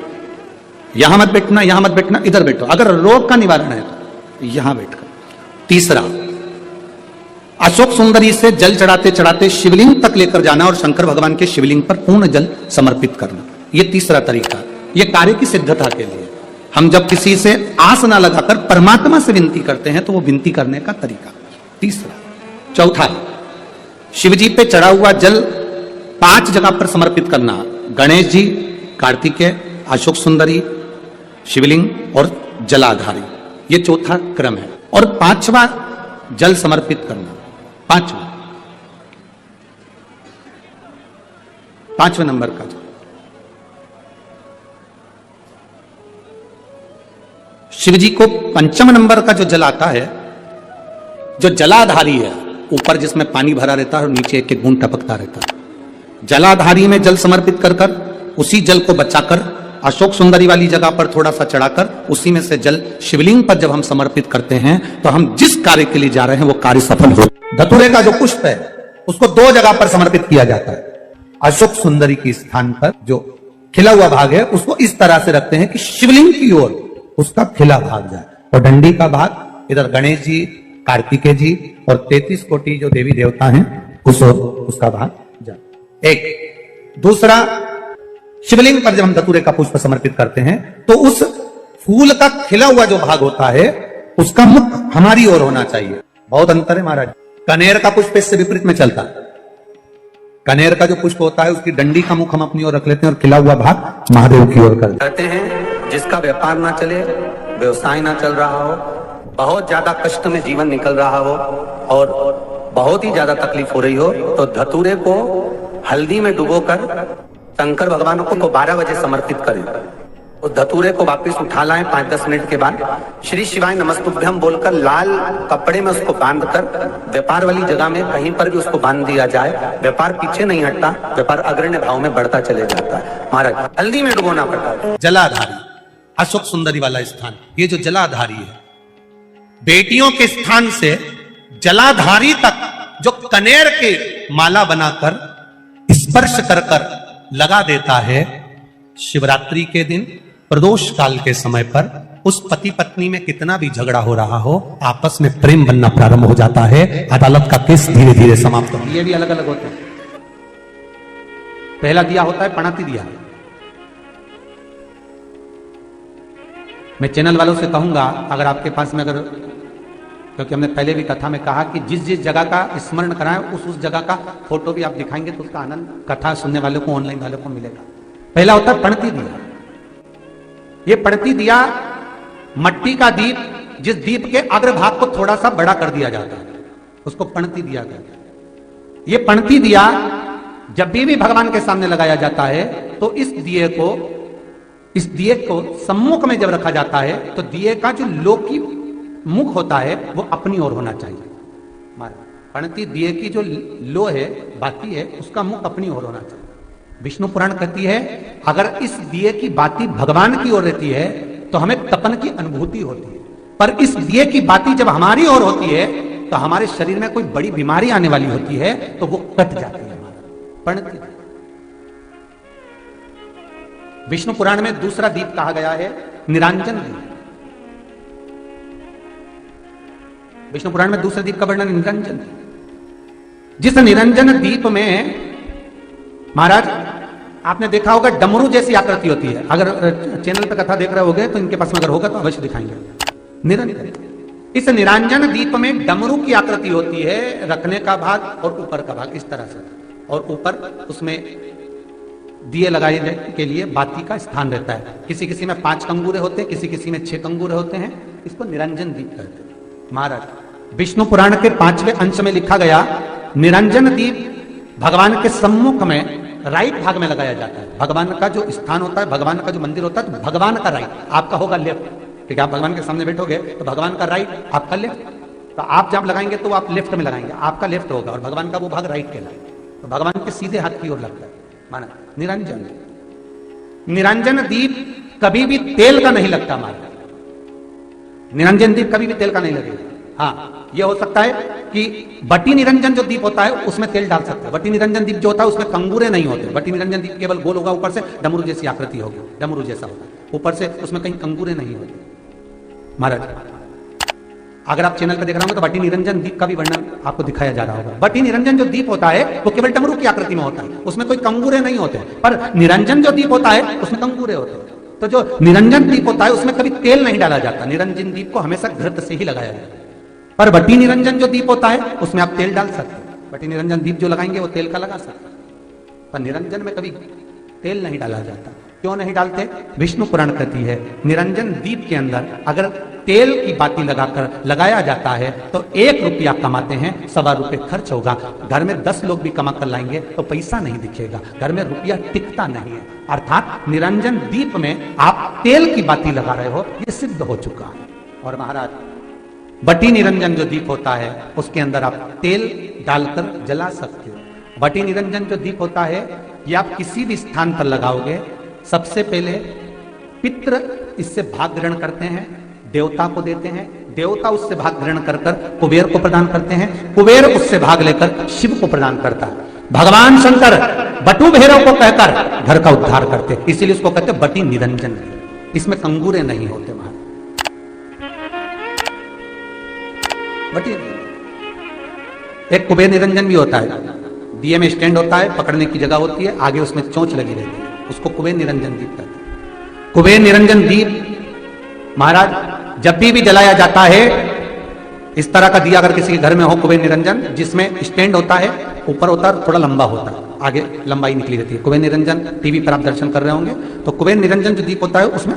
यहां मत बैठना, यहां मत बैठना, इधर बैठो। अगर रोग का निवारण है तो यहां बैठकर। तीसरा, अशोक सुंदरी से जल चढ़ाते चढ़ाते शिवलिंग तक लेकर जाना और शंकर भगवान के शिवलिंग पर पूर्ण जल समर्पित करना। यह तीसरा तरीका। यह कार्य की सिद्धता के लिए। हम जब किसी से आस ना लगाकर परमात्मा से विनती करते हैं तो वो विनती करने का तरीका। तीसरा। चौथा, शिव जी पे चढ़ा हुआ जल 5 जगह पर समर्पित करना। गणेश जी, कार्तिकेय, अशोक सुंदरी, शिवलिंग और जलाधारी। ये चौथा क्रम है। और 5वां जल समर्पित करना। 5वें नंबर का जल शिव जी को 5वें नंबर का जो जल आता है, जो जलाधारी है, ऊपर जिसमें पानी भरा रहता है और नीचे एक एक बूंद टपकता रहता है, जलाधारी में जल समर्पित कर कर उसी जल को बचाकर अशोक सुंदरी वाली जगह पर थोड़ा सा चढ़ाकर उसी में से जल शिवलिंग पर जब हम समर्पित करते हैं तो हम जिस कार्य के लिए जा रहे हैं वो कार्य सफल हो। धतूरे का जो पुष्प है उसको 2 जगह पर समर्पित किया जाता है। अशोक सुंदरी के स्थान पर जो खिला हुआ भाग है उसको इस तरह से रखते हैं कि शिवलिंग की ओर उसका खिला भाग जाए और डंडी का भाग इधर गणेश जी, कार्तिकेय जी और 33 कोटि जो देवी देवता हैं उस ओर उसका भाग जाए। एक। दूसरा, शिवलिंग पर जब हम धतूरे का पुष्प समर्पित करते हैं तो उस फूल का खिला हुआ जो भाग होता है उसका मुख हमारी ओर होना चाहिए। बहुत अंतर है महाराज। कनेर का पुष्प इससे विपरीत में चलता है। कनेर का जो पुष्प होता है उसकी डंडी का मुख हम अपनी ओर रख लेते हैं और खिला हुआ भाग महादेव की ओर करते हैं। जिसका व्यापार ना चले, व्यवसाय ना चल रहा हो, बहुत ज्यादा कष्ट में जीवन निकल रहा हो और बहुत ही ज्यादा तकलीफ हो रही हो तो धतूरे को हल्दी में डुबोकर शंकर भगवान को 12 बजे समर्पित करें। उस धतूरे को वापस उठा लाएं 5-10 मिनट के बाद श्री शिवाय नमस्तुभ्यम बोलकर लाल कपड़े में उसको बांधकर व्यापार वाली जगह में कहीं पर भी उसको बांध दिया जाए। व्यापार पीछे नहीं हटता, व्यापार अग्रण्य भाव में बढ़ता चले जाता है। महाराज, हल्दी में डुबोना पड़ता है। जलाधारी, अशोक सुंदरी वाला स्थान, ये जो जलाधारी है, बेटियों के स्थान से जलाधारी तक जो कनेर के माला बनाकर स्पर्श कर कर लगा देता है, शिवरात्रि के दिन प्रदोष काल के समय पर उस पति पत्नी में कितना भी झगड़ा हो रहा हो, आपस में प्रेम बनना प्रारंभ हो जाता है। अदालत का केस धीरे धीरे समाप्त हो। ये भी अलग अलग होते हैं। पहला दिया होता है पणाती दिया। मैं चैनल वालों से कहूंगा, अगर आपके पास में क्योंकि हमने पहले भी कथा में कहा कि जिस जिस जगह का स्मरण कराएं उस जगह का फोटो भी आप दिखाएंगे तो उसका आनंद कथा सुनने वालों को, ऑनलाइन वालों को मिलेगा। पहला होता है पणती दिया। ये पणती दिया मट्टी का दीप, जिस दीप के अग्रभाग को थोड़ा सा बड़ा कर दिया जाता है, उसको पणती दिया कहते हैं। ये पणती दिया जब भी भगवान के सामने लगाया जाता है तो इस दिए को सम्मुख में जब रखा जाता है तो दिए का जो लौकिक मुख होता है वो अपनी ओर होना चाहिए। पणती दिए की जो लो है, बाती है, उसका मुख अपनी ओर होना चाहिए। विष्णु पुराण कहती है अगर इस दिए की बाती भगवान की ओर रहती है तो हमें तपन की अनुभूति होती है, पर इस दिए की बाती जब हमारी ओर होती है तो हमारे शरीर में कोई बड़ी बीमारी आने वाली होती है तो वो कट जाती है हमारा। पणती विष्णु पुराण में दूसरा दीप कहा गया है निरंजन दीप। विष्णु पुराण में दूसरे दीप का वर्णन निरंजन दीप। जिस निरंजन दीप में महाराज आपने देखा होगा डमरू जैसी आकृति होती है, अगर चैनल पे कथा देख रहे होगे तो इनके पास में अगर होगा तो अवश्य दिखाएंगे। निरंजन, इस निरंजन दीप में डमरू की आकृति होती है, रखने का भाग और ऊपर का भाग इस तरह से, और ऊपर उसमें दिए लगाए के लिए बाती का स्थान रहता है। किसी किसी में 5 कंगूरे होते हैं, किसी किसी में 6 कंगूरे होते हैं। इसको निरंजन दीप कहते हैं। महाराज विष्णु पुराण के 5वें अंश में लिखा गया निरंजन दीप भगवान के सम्मुख में राइट भाग में लगाया जाता है। भगवान का जो स्थान होता है, भगवान का जो मंदिर होता है, तो भगवान का राइट, आपका होगा लेफ्ट। ठीक है, आप भगवान के सामने बैठोगे तो भगवान का राइट, आपका लेफ्ट। तो आप जब लगाएंगे तो आप लेफ्ट में लगाएंगे, आपका लेफ्ट होगा और भगवान का वो भाग राइट कहलाएगा। तो भगवान के सीधे हाथ की ओर लगता है। माना निरंजन, निरंजन दीप कभी भी तेल का नहीं लगता। माना निरंजन दीप कभी भी तेल का नहीं लगेगा। हाँ, यह हो सकता है कि बटी निरंजन जो दीप होता है उसमें तेल डाल सकते हैं। बटी निरंजन दीप जो होता है उसमें कंगूरे नहीं होते। बटी निरंजन दीप केवल गोल होगा, ऊपर से डमरू जैसी आकृति होगी, डमरू जैसा होगा, ऊपर से उसमें कहीं कंगूरे नहीं होते। महाराज अगर आप चैनल पर देख रहे होंगे तो बटी निरंजन दीप का भी वर्णन आपको दिखाया जा रहा होगा। बटी निरंजन जो दीप होता है वो केवल डमरू की आकृति में होता है, उसमें कोई कंगूरे नहीं होते। पर निरंजन जो दीप होता है उसमें कंगूरे होते हैं। तो जो निरंजन दीप होता है उसमें कभी तेल नहीं डाला जाता। निरंजन दीप को हमेशा घृत से ही लगाया जाता है। पर बटी निरंजन जो दीप होता है उसमें आप तेल डाल सकते हैं। बटी निरंजन दीप जो लगाएंगे वो तेल का लगा सकते हैं, पर निरंजन में कभी तेल नहीं डाला जाता। क्यों नहीं डालते? विष्णु पुराण कहती है निरंजन दीप के अंदर अगर तेल की बाती लगाकर लगाया जाता है तो 1 रुपया कमाते हैं, 1.25 रुपये खर्च होगा। घर में 10 लोग भी कमा कर लाएंगे तो पैसा नहीं दिखेगा, घर में रुपया टिकता नहीं है। अर्थात निरंजन दीप में आप तेल की बाती लगा रहे हो, ये सिद्ध हो चुका है। और महाराज बटी निरंजन जो दीप होता है उसके अंदर आप तेल डालकर जला सकते हो। बटी निरंजन जो दीप होता है ये आप किसी भी स्थान पर लगाओगे, सबसे पहले पितृ इससे भाग ग्रहण करते हैं, देवता को देते हैं, देवता उससे भाग ग्रहण कर कुबेर को प्रदान करते हैं, कुबेर उससे भाग लेकर शिव को प्रदान करता है। भगवान शंकर बटु भैरव को कहकर घर का उद्धार करते हैं, इसीलिए उसको कहते हैं बटी निरंजन। इसमें कंगूरे नहीं होते। महाराज बटी एक कुबेर निरंजन भी होता है, दिए में स्टैंड होता है, पकड़ने की जगह होती है, आगे उसमें चोंच लगी रहती है, उसको कुबेर निरंजन दीप कहते हैं। कुबेर निरंजन दीप महाराज जब भी जलाया जाता है, इस तरह का दिया अगर किसी के घर में हो कुबेर निरंजन, जिसमें स्टैंड होता है, ऊपर होता है, थोड़ा लंबा होता है, आगे लंबाई निकली रहती है। कुबेर निरंजन टीवी पर आप दर्शन कर रहे होंगे तो कुबेर निरंजन जो दीप होता है उसमें